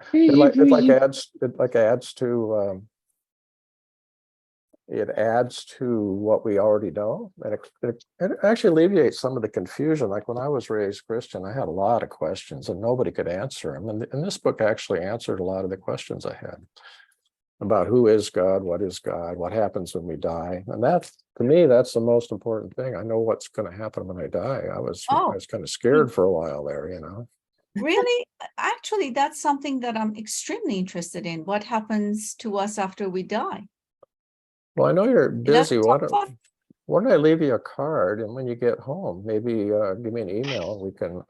It adds to what we already know, and it actually alleviates some of the confusion. Like when I was raised Christian, I had a lot of questions and nobody could answer them. And this book actually answered a lot of the questions I had about who is God, what happens when we die. And that, to me, that's the most important thing. I know what's going to happen when I die. I was kind of scared for a while there, you know. Really? Actually, that's something that I'm extremely interested in. What happens to us after we die? Well, I know you're It doesn't busy. talk about- Why don't I leave you a card, and when you get home, maybe give me an email, and we can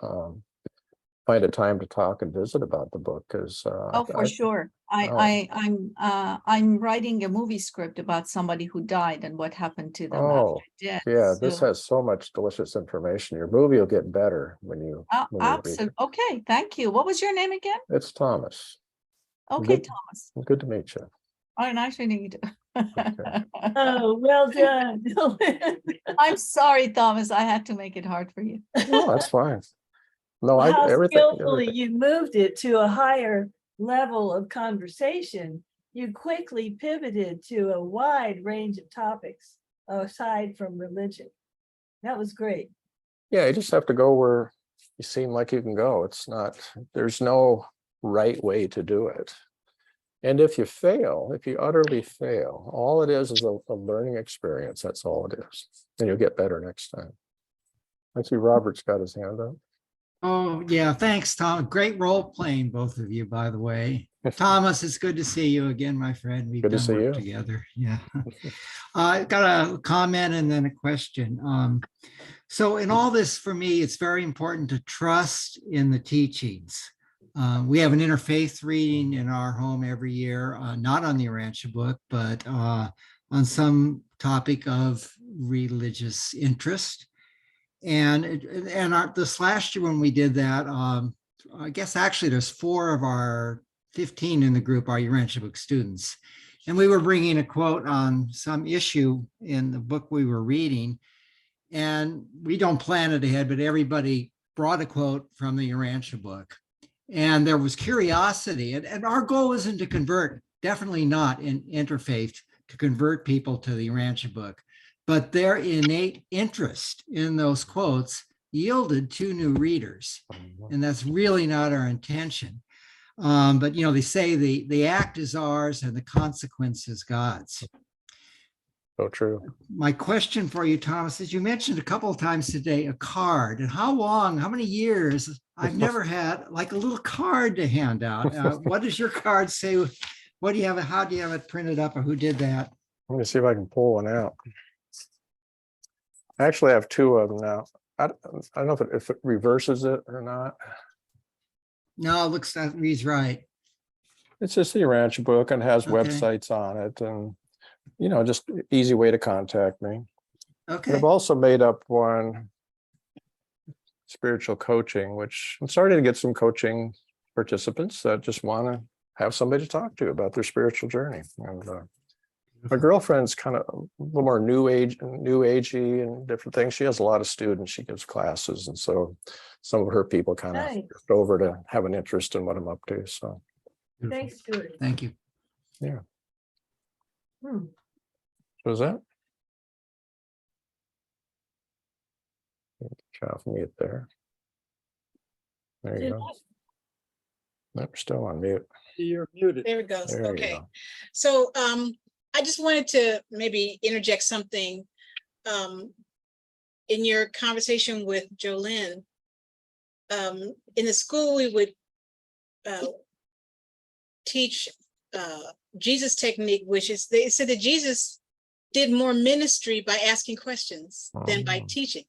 find a time to talk and visit about the book. Because Oh, for sure. I'm writing a movie script about somebody who died and what happened to them after death. yeah, this So- has so much delicious information. Your movie will get better when you read absolutely. it. Okay, thank you. What was your name again? It's Thomas. Okay, Good- Thomas. Good to meet you. Oh, nice to meet you. Oh, well done. I'm sorry, Thomas. I had to make it hard for you. No, that's fine. No, How everything. skillfully you moved it to a higher level of conversation. You quickly pivoted to a wide range of topics aside from religion. That was great. Yeah, you just have to go where you seem like you can go. There's no right way to do it. And if you utterly fail, all it is a learning experience. That's all it is. And you'll get better next time. I see Robert's got his hand up. Oh, yeah, thanks, Tom. Great role playing, both of you, by the way. Thomas, it's good to see you again, my friend. We've Good to done see work you. together. Yeah. I got a comment and then a question. So in all this, for me, it's very important to trust in the teachings. We have an interfaith reading in our home every year, not on the Urantia book, but on some topic of religious interest. And this last year when we did that, I guess actually there's 4 of our 15 in the group are Urantia book students. And we were bringing a quote on some issue in the book we were reading. And we don't plan it ahead, but everybody brought a quote from the Urantia book. And there was curiosity. And our goal isn't to convert, definitely not in interfaith, to convert people to the Urantia book. But their innate interest in those quotes yielded 2 new readers. And that's really not our intention. But, you know, they say the act is ours and the consequence is God's. So true. My question for you, Thomas, is you mentioned a couple of times today a card, and how long, how many years? I've never had like a little card to hand out. What does your card say? What do you have? How do you have it printed up, or who did that? Let me see if I can pull one out. I actually have two of them now. I don't know if it reverses it or not. No, it looks, that reads right. It's just the Urantia book and has Okay. websites on it, and just easy way to contact me. And Okay. I've also made up one, spiritual coaching, which I'm starting to get some coaching participants that just want to have somebody to talk to about their spiritual journey. And my girlfriend's kind of a little more new agey and different things. She has a lot of students. She gives classes, and so some of her people kind of Nice. shift over to have an interest in what I'm up to. So Thanks, Stuart. Thank you. Hmm. what was that? Off mute there. There you go. Nope, we're still on mute. You're muted. There it goes. There you Okay. go. So I just wanted to maybe interject something in your conversation with Jolene. In the school, we would teach Jesus technique, which is, they said that Jesus did more ministry by asking questions than by teaching.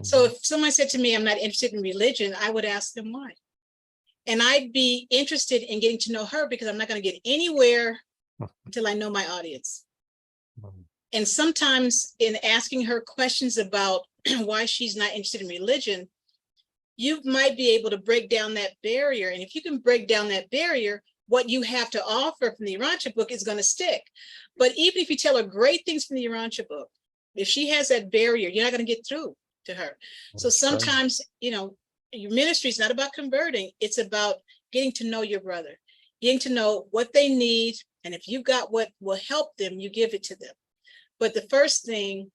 So if someone said to me, I'm not interested in religion, I would ask them why. And I'd be interested in getting to know her, because I'm not going to get anywhere until I know my audience. And sometimes in asking her questions about why she's not interested in religion, you might be able to break down that barrier. And if you can break down that barrier, what you have to offer from the Urantia book is going to stick. But even if you tell her great things from the Urantia book, if she has that barrier, you're not going to get through to her. So sometimes, your ministry is not about converting. It's about getting to know your brother, getting to know what they need. And if you've got what will help them, you give it to them. But the first thing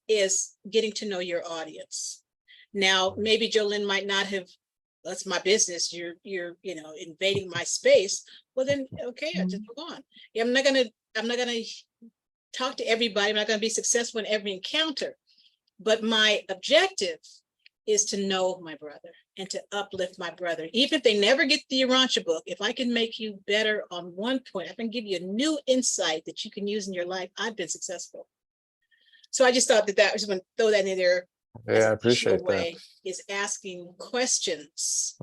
is getting to know your audience. Now, maybe Jolene might not have, that's my business. You're invading my space. Well, then, okay, I just move on. Yeah, I'm not gonna talk to everybody. I'm not gonna be successful in every encounter. But my objective is to know my brother and to uplift my brother. Even if they never get the Urantia book, if I can make you better on one point, I can give you a new insight that you can use in your life, I've been successful. So I just thought that I was going to throw that in there. Yeah, I appreciate that. Is asking questions,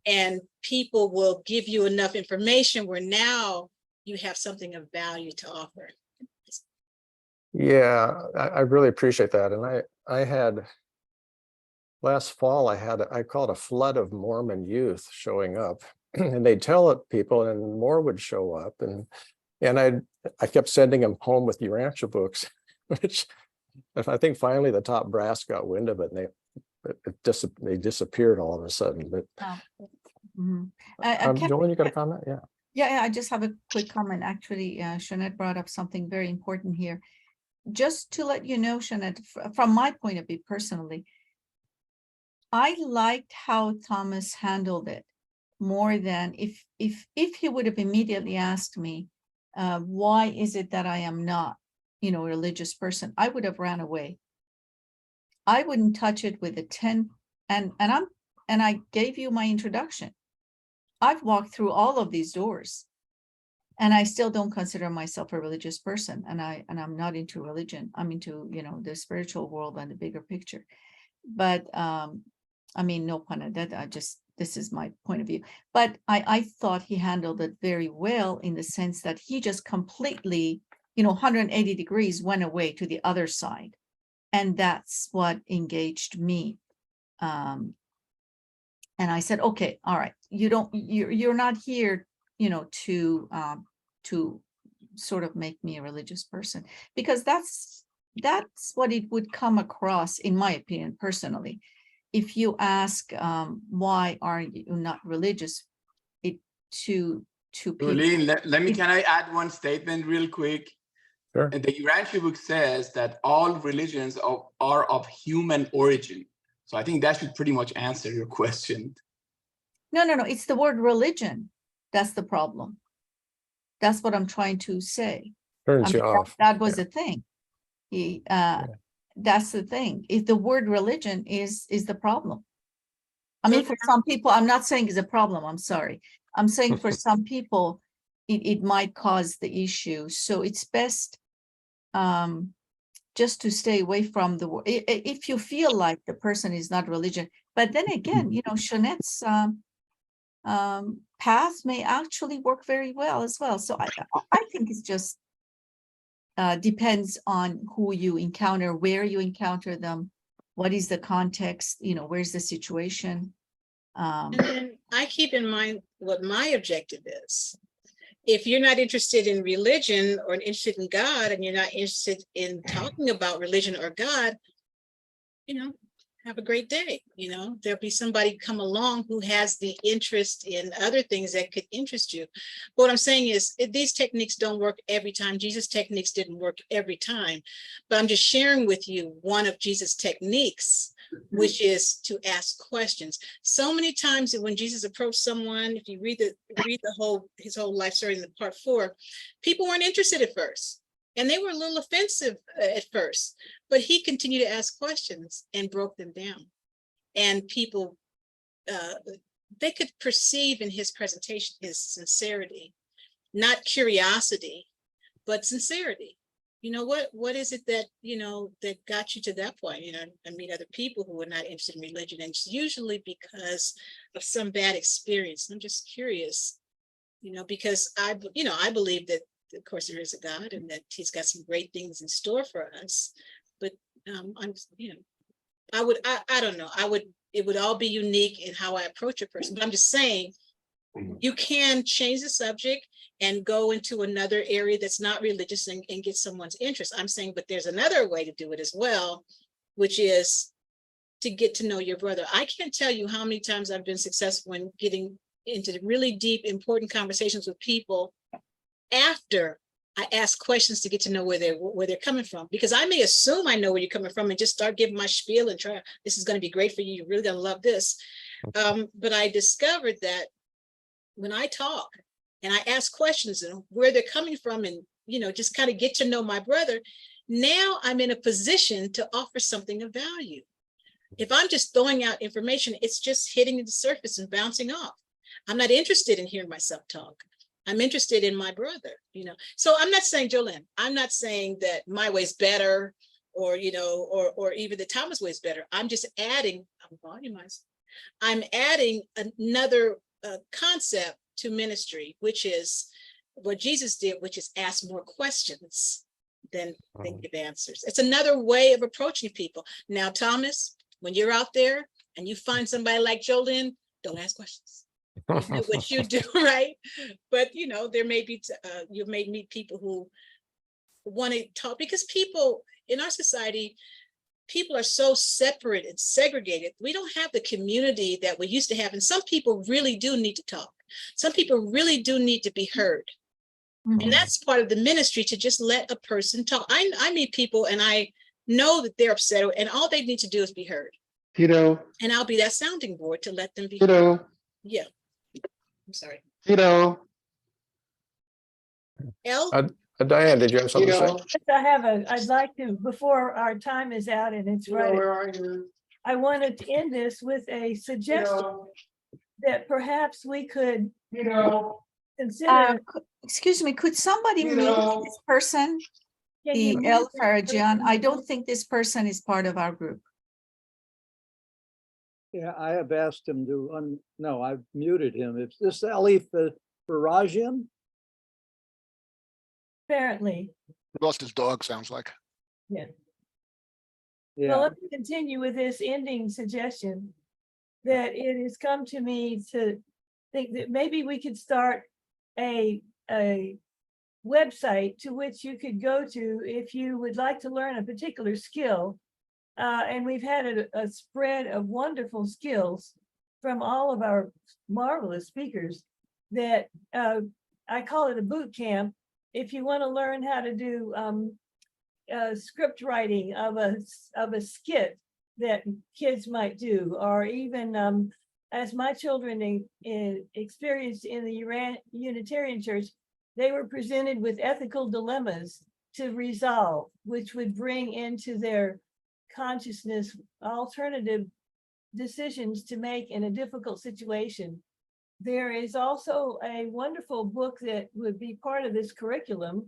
and people will give you enough information where now you have something of value to offer. Yeah, I really appreciate that. And I had last fall, I call it a flood of Mormon youth showing up, and they'd tell it people, and more would show up, and I kept sending them home with Urantia books, which I think finally the top brass got wind of it, and they disappeared all of a sudden. But Jolene, you got a comment? Yeah, I just have a quick comment. Actually, Jeanette brought up something very important here. Just to let you know, Jeanette, from my point of view personally, I liked how Thomas handled it more than if he would have immediately asked me, why is it that I am not, a religious person, I would have ran away. I wouldn't touch it with a 10. And I gave you my introduction. I've walked through all of these doors, and I still don't consider myself a religious person. And I'm not into religion. I'm into, the spiritual world and the bigger picture. But no pun intended. This is my point of view. But I thought he handled it very well, in the sense that he just completely, 180 degrees went away to the other side. And that's what engaged me. And I said, okay, all right, you're not here, to sort of make me a religious person, because that's what it would come across, in my opinion, personally. If you ask, why are you not religious, to people. Jolene, can I add one statement real quick? Sure. And the Urantia book says that all religions are of human origin. So I think that should pretty much answer your question. No, it's the word religion. That's the problem. That's what I'm trying to say. Turns you off. That was the thing. That's the thing. If the word religion is the problem. I mean, for some people, I'm not saying it's a problem. I'm sorry. I'm saying for some people, it might cause the issue. So it's best just to stay away from the word. If you feel like the person is not religion, but then again, you know, Shanette's path may actually work very well as well. So I think it's just depends on who you encounter, where you encounter them, what is the context, you know, where's the situation. And then I keep in mind what my objective is. If you're not interested in religion or interested in God, and you're not interested in talking about religion or God, you know, have a great day. You know, there'll be somebody come along who has the interest in other things that could interest you. But what I'm saying is these techniques don't work every time. Jesus' techniques didn't work every time. But I'm just sharing with you one of Jesus' techniques, which is to ask questions. So many times that when Jesus approached someone, if you read his whole life story in the part 4, people weren't interested at first. And they were a little offensive at first, but he continued to ask questions and broke them down. And people, they could perceive in his presentation his sincerity, not curiosity, but sincerity. You know, what is it that, you know, that got you to that point? You know, I meet other people who are not interested in religion, and it's usually because of some bad experience. I'm just curious, you know, because I believe that, of course, there is a God and that he's got some great things in store for us. But I'm, you know, I don't know. It would all be unique in how I approach a person. But I'm just saying, you can change the subject and go into another area that's not religious and get someone's interest. I'm saying, but there's another way to do it as well, which is to get to know your brother. I can't tell you how many times I've been successful in getting into really deep, important conversations with people after I ask questions to get to know where they're coming from, because I may assume I know where you're coming from and just start giving my spiel and try, this is going to be great for you. You're really going to love this. But I discovered that when I talk and I ask questions and where they're coming from, and, you know, just kind of get to know my brother, now I'm in a position to offer something of value. If I'm just throwing out information, it's just hitting the surface and bouncing off. I'm not interested in hearing myself talk. I'm interested in my brother, you know. So I'm not saying, Jolene, I'm not saying that my way's better, or, you know, or even the Thomas way is better. I'm just adding, I'm adding another concept to ministry, which is what Jesus did, which is ask more questions than give answers. It's another way of approaching people. Now, Thomas, when you're out there and you find somebody like Jolene, don't ask questions. You do what you do, right? But, you know, there may be, you may meet people who want to talk, because people in our society, people are so separate and segregated. We don't have the community that we used to have. And some people really do need to talk. Some people really do need to be heard. And that's part of the ministry, to just let a person talk. I meet people and I know that they're upset, and all they need to do is be heard. You know, And I'll be that sounding board to let them be heard. Yeah. I'm sorry. Elle? Diane, did you have something to say? I'd like to, before our time is out and it's right, I wanted to end this with a suggestion that perhaps we could, consider. Excuse me, could somebody meet this person, the El Farajan? I don't think this person is part of our group. Yeah, I have asked him to, no, I've muted him. Is this Ali Farajan? Apparently. He lost his dog, sounds like. Yeah. Yeah. Well, let me continue with this ending suggestion, that it has come to me to think that maybe we could start a website to which you could go to if you would like to learn a particular skill. And we've had a spread of wonderful skills from all of our marvelous speakers that I call it a boot camp. If you want to learn how to do script writing of a skit that kids might do, or even as my children experienced in the Unitarian Church, they were presented with ethical dilemmas to resolve, which would bring into their consciousness alternative decisions to make in a difficult situation. There is also a wonderful book that would be part of this curriculum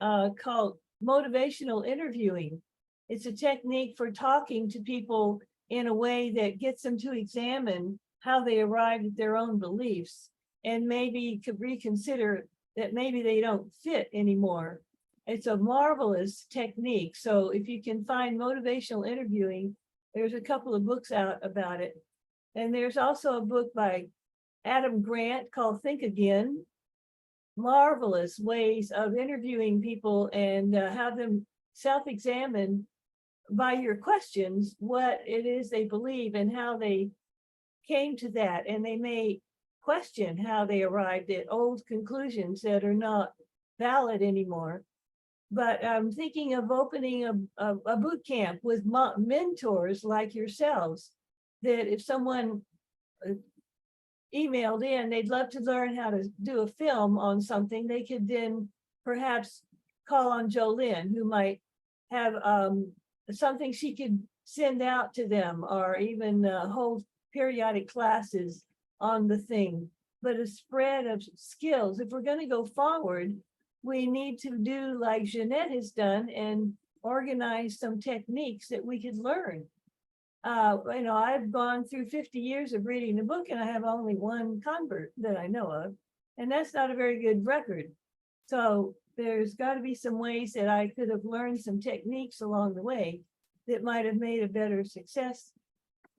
called Motivational Interviewing. It's a technique for talking to people in a way that gets them to examine how they arrived at their own beliefs and maybe could reconsider that maybe they don't fit anymore. It's a marvelous technique. So if you can find motivational interviewing, there's a couple of books out about it. And there's also a book by Adam Grant called Think Again. Marvelous ways of interviewing people and have them self-examine by your questions what it is they believe and how they came to that. And they may question how they arrived at old conclusions that are not valid anymore. But I'm thinking of opening a boot camp with mentors like yourselves, that if someone emailed in, they'd love to learn how to do a film on something, they could then perhaps call on Jolynn, who might have something she could send out to them, or even hold periodic classes on the thing. But a spread of skills. If we're going to go forward, we need to do like Jeanette has done and organize some techniques that we could learn. You know, I've gone through 50 years of reading the book and I have only one convert that I know of, and that's not a very good record. So there's got to be some ways that I could have learned some techniques along the way that might have made a better success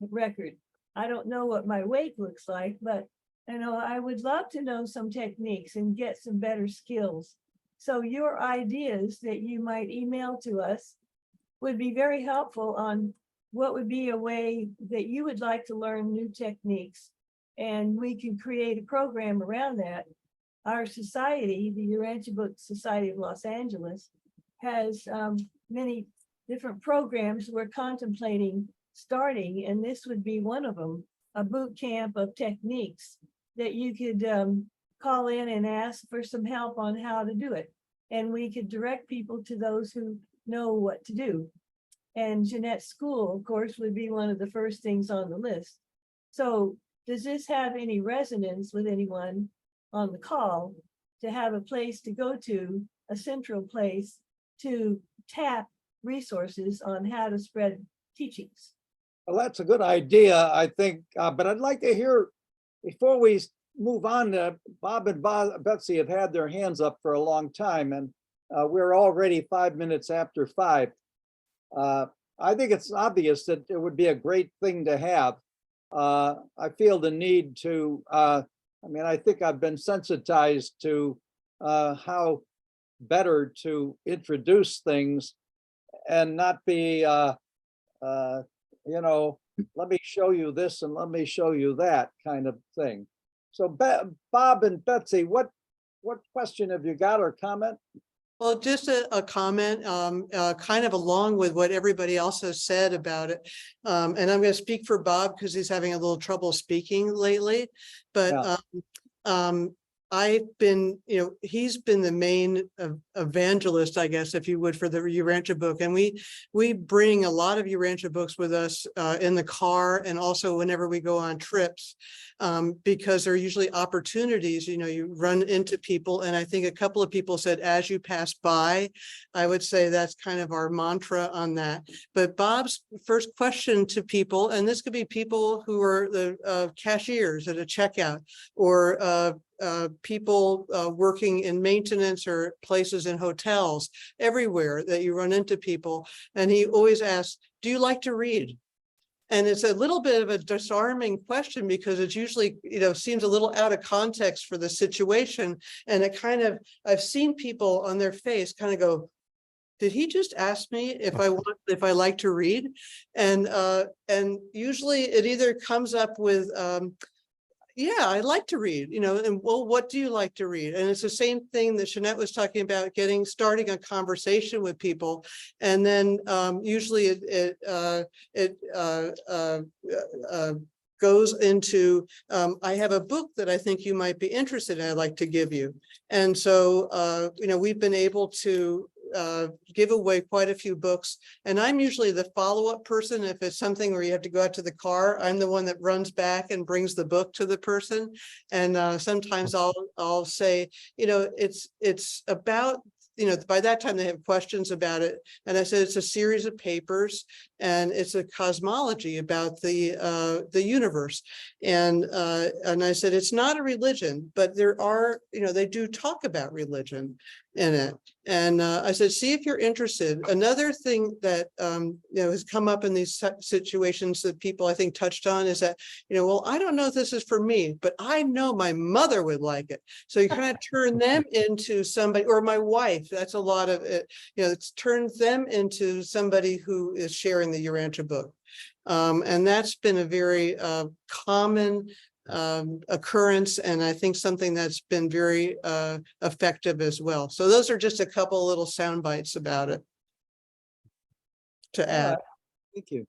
record. I don't know what my weight looks like, but you know, I would love to know some techniques and get some better skills. So your ideas that you might email to us would be very helpful on what would be a way that you would like to learn new techniques. And we can create a program around that. Our society, the Urantia Book Society of Los Angeles, has many different programs we're contemplating starting, and this would be one of them, a boot camp of techniques that you could call in and ask for some help on how to do it. And we could direct people to those who know what to do. And Jeanette's school, of course, would be one of the first things on the list. So does this have any resonance with anyone on the call to have a place to go to, a central place to tap resources on how to spread teachings? Well, that's a good idea, I think, but I'd like to hear, before we move on, Bob and Betsy have had their hands up for a long time, and we're already 5 minutes after 5. I think it's obvious that it would be a great thing to have. I feel the need to, I mean, I think I've been sensitized to how better to introduce things and not be, you know, let me show you this and let me show you that kind of thing. So Bob and Betsy, what question have you got or comment? Well, just a comment, kind of along with what everybody else has said about it. And I'm going to speak for Bob because he's having a little trouble speaking lately. But I've been, you know, he's been the main evangelist, I guess, if you would, for the Urantia book. And we bring a lot of Urantia books with us in the car and also whenever we go on trips, because there are usually opportunities, you know, you run into people. And I think a couple of people said, as you pass by, I would say that's kind of our mantra on that. But Bob's first question to people, and this could be people who are the cashiers at a checkout, or people working in maintenance or places in hotels, everywhere that you run into people. And he always asks, do you like to read? And it's a little bit of a disarming question because it's usually, you know, seems a little out of context for the situation. And it kind of, I've seen people on their face kind of go, did he just ask me if I like to read? And usually it either comes up with, yeah, I like to read, you know, and well, what do you like to read? And it's the same thing that Jeanette was talking about, starting a conversation with people. And then usually it goes into, I have a book that I think you might be interested in, I'd like to give you. And so, you know, we've been able to give away quite a few books. And I'm usually the follow-up person. If it's something where you have to go out to the car, I'm the one that runs back and brings the book to the person. And sometimes I'll say, you know, it's about, you know, by that time they have questions about it. And I said, it's a series of papers and it's a cosmology about the universe. And I said, it's not a religion, but there are, you know, they do talk about religion in it. And I said, see if you're interested. Another thing that, you know, has come up in these situations that people I think touched on is that, you know, well, I don't know if this is for me, but I know my mother would like it. So you kind of turn them into somebody, or my wife, that's a lot of it, you know, it turns them into somebody who is sharing the Urantia book. And that's been a very common occurrence, and I think something that's been very effective as well. So those are just a couple little sound bites about it to add. Thank you.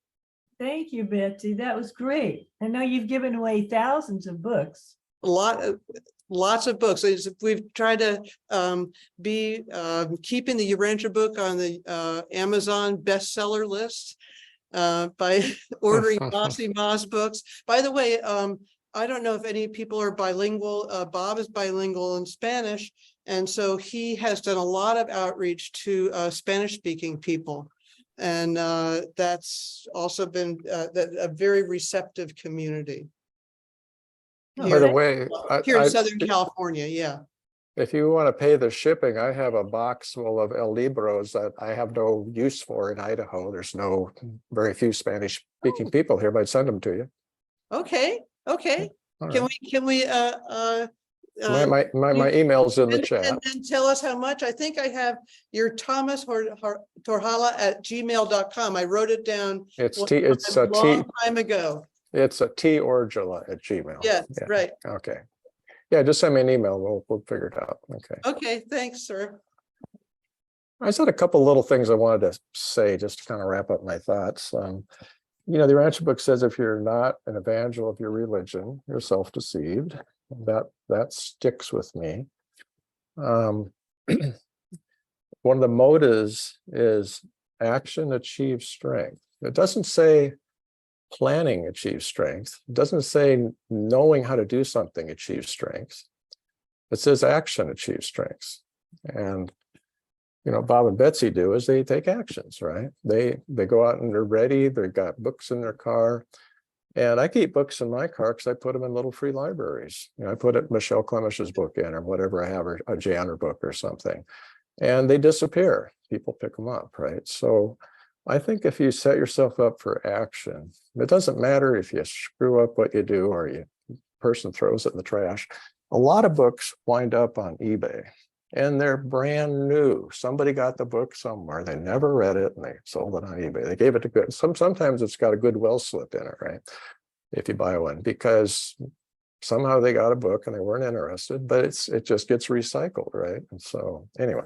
Thank you, Betsy. That was great. I know you've given away thousands of books. Lots of books. We've tried to be keeping the Urantia book on the Amazon bestseller list by ordering Mossy Moss books. By the way, I don't know if any people are bilingual. Bob is bilingual in Spanish, and so he has done a lot of outreach to Spanish-speaking people. And that's also been a very receptive community. By the way, Here in Southern California, yeah. if you want to pay the shipping, I have a box full of El Libros that I have no use for in Idaho. There's very few Spanish speaking people here, but I'd send them to you. Okay. Okay. All Can right. we My email's in the chat. and then tell us how much? I think I have your Thomas Torhala at gmail.com. I wrote it down. It's a long time ago. It's a Torgula at Gmail. Yeah, right. Okay. Yeah, just send me an email. We'll figure it out. Okay. Okay, thanks, sir. I just had a couple little things I wanted to say just to kind of wrap up my thoughts. You know, the Urantia book says if you're not an evangel of your religion, you're self-deceived. That sticks with me. One of the motives is action achieves strength. It doesn't say planning achieves strength. It doesn't say knowing how to do something achieves strength. It says action achieves strength. And you know, Bob and Betsy do is they take actions, right? They go out and they're ready. They've got books in their car. And I keep books in my car because I put them in little free libraries. You know, I put Michelle Clemish's book in or whatever I have, or a Janner book or something. And they disappear. People pick them up, right? So I think if you set yourself up for action, it doesn't matter if you screw up what you do or person throws it in the trash. A lot of books wind up on eBay. And they're brand new. Somebody got the book somewhere. They never read it and they sold it on eBay. They gave it to good. Sometimes it's got a Goodwill slip in it, right? If you buy one, because somehow they got a book and they weren't interested, but it just gets recycled, right? And so anyway.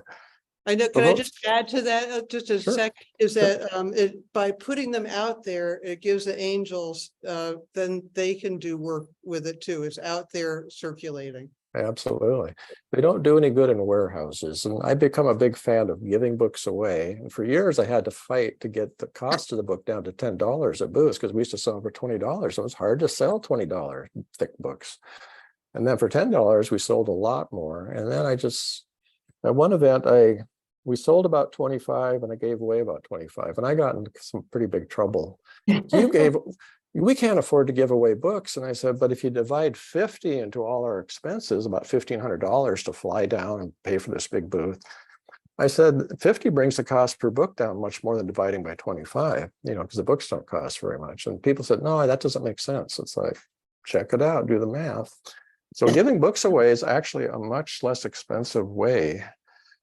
I know. Can I just add to that just a sec? Is that by putting them out there, it gives the angels, then they can do work with it too. It's out there circulating. Absolutely. They don't do any good in warehouses. And I've become a big fan of giving books away. And for years, I had to fight to get the cost of the book down to $10 at booths because we used to sell for $20. So it was hard to sell $20 thick books. And then for $10, we sold a lot more. And then at one event, we sold about 25 and I gave away about 25. And I got into some pretty big trouble. We can't afford to give away books. And I said, but if you divide 50 into all our expenses, about $1,500 to fly down and pay for this big booth. I said, 50 brings the cost per book down much more than dividing by 25, you know, because the books don't cost very much. And people said, no, that doesn't make sense. It's like, check it out, do the math. So giving books away is actually a much less expensive way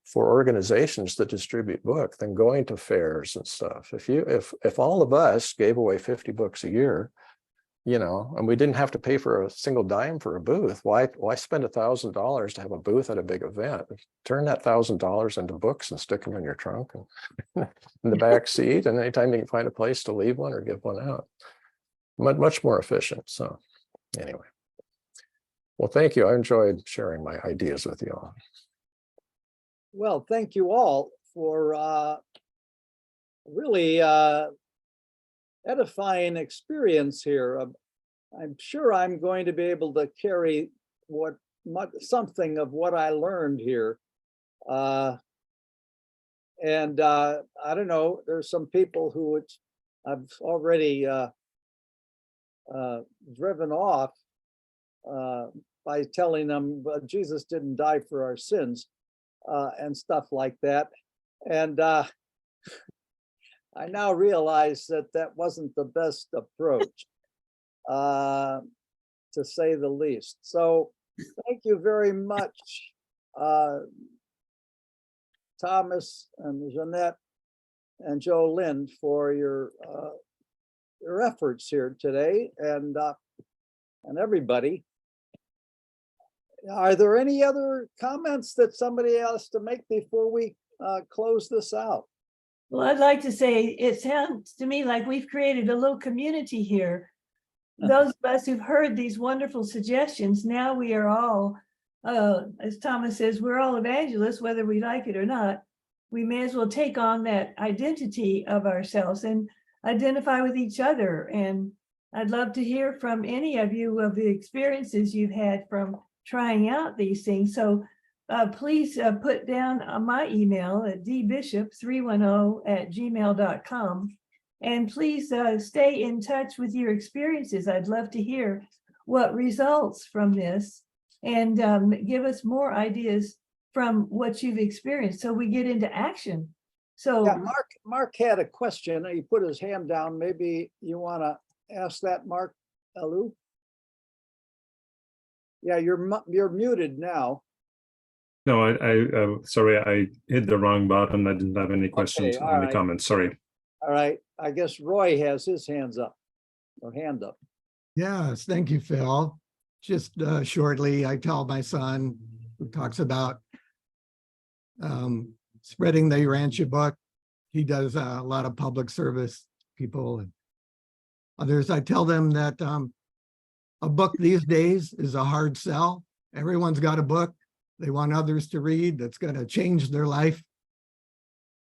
for organizations to distribute book than going to fairs and stuff. If all of us gave away 50 books a year, you know, and we didn't have to pay for a single dime for a booth, why spend $1,000 to have a booth at a big event? Turn that $1,000 into books and stick them in your trunk and in the back seat, and anytime you can find a place to leave one or give one out. Much more efficient. So anyway, well, thank you. I enjoyed sharing my ideas with you all. Well, thank you all for really edifying experience here. I'm sure I'm going to be able to carry something of what I learned here. And I don't know, there's some people who I've already driven off by telling them Jesus didn't die for our sins and stuff like that. And I now realize that that wasn't the best approach, to say the least. So thank you very much, Thomas and Jeanette and Joe Lynn, for your efforts here today, and everybody. Are there any other comments that somebody else to make before we close this out? Well, I'd like to say, it sounds to me like we've created a little community here. Those of us who've heard these wonderful suggestions, now we are all, as Thomas says, we're all evangelists, whether we like it or not. We may as well take on that identity of ourselves and identify with each other. And I'd love to hear from any of you of the experiences you've had from trying out these things. So please put down my email at dbishop310@gmail.com. And please stay in touch with your experiences. I'd love to hear what results from this, and give us more ideas from what you've experienced so we get into action. So yeah, Mark had a question. He put his hand down. Maybe you want to ask that, Mark Alou? Yeah, you're muted now. No, sorry, I hit the wrong button. I didn't have any questions Okay, or any comments. Sorry. All right, I guess Roy has his hands up, or hand up. Yes, thank you, Phil. Just shortly, I tell my son, who talks about spreading the Urantia book. He does a lot of public service, people and others. I tell them that a book these days is a hard sell. Everyone's got a book they want others to read that's going to change their life.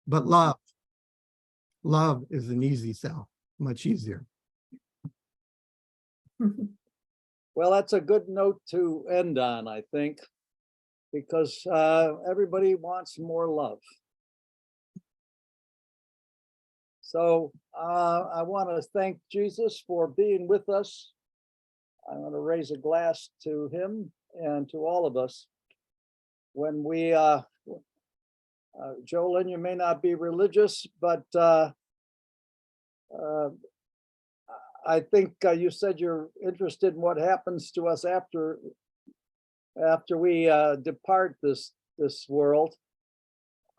But love is an easy sell, much easier. Well, that's a good note to end on, I think, because everybody wants more love. So I want to thank Jesus for being with us. I want to raise a glass to him and to all of us. When we, Jolyn, you may not be religious, but I think you said you're interested in what happens to us after we depart this world.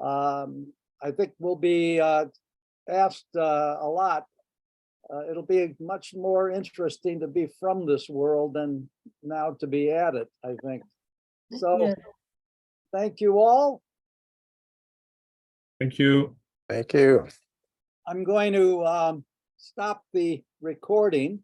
I think we'll be asked a lot. It'll be much more interesting to be from this world than now to be at it, I think. So yeah. Thank you all. Thank you. Thank you. I'm going to stop the recording.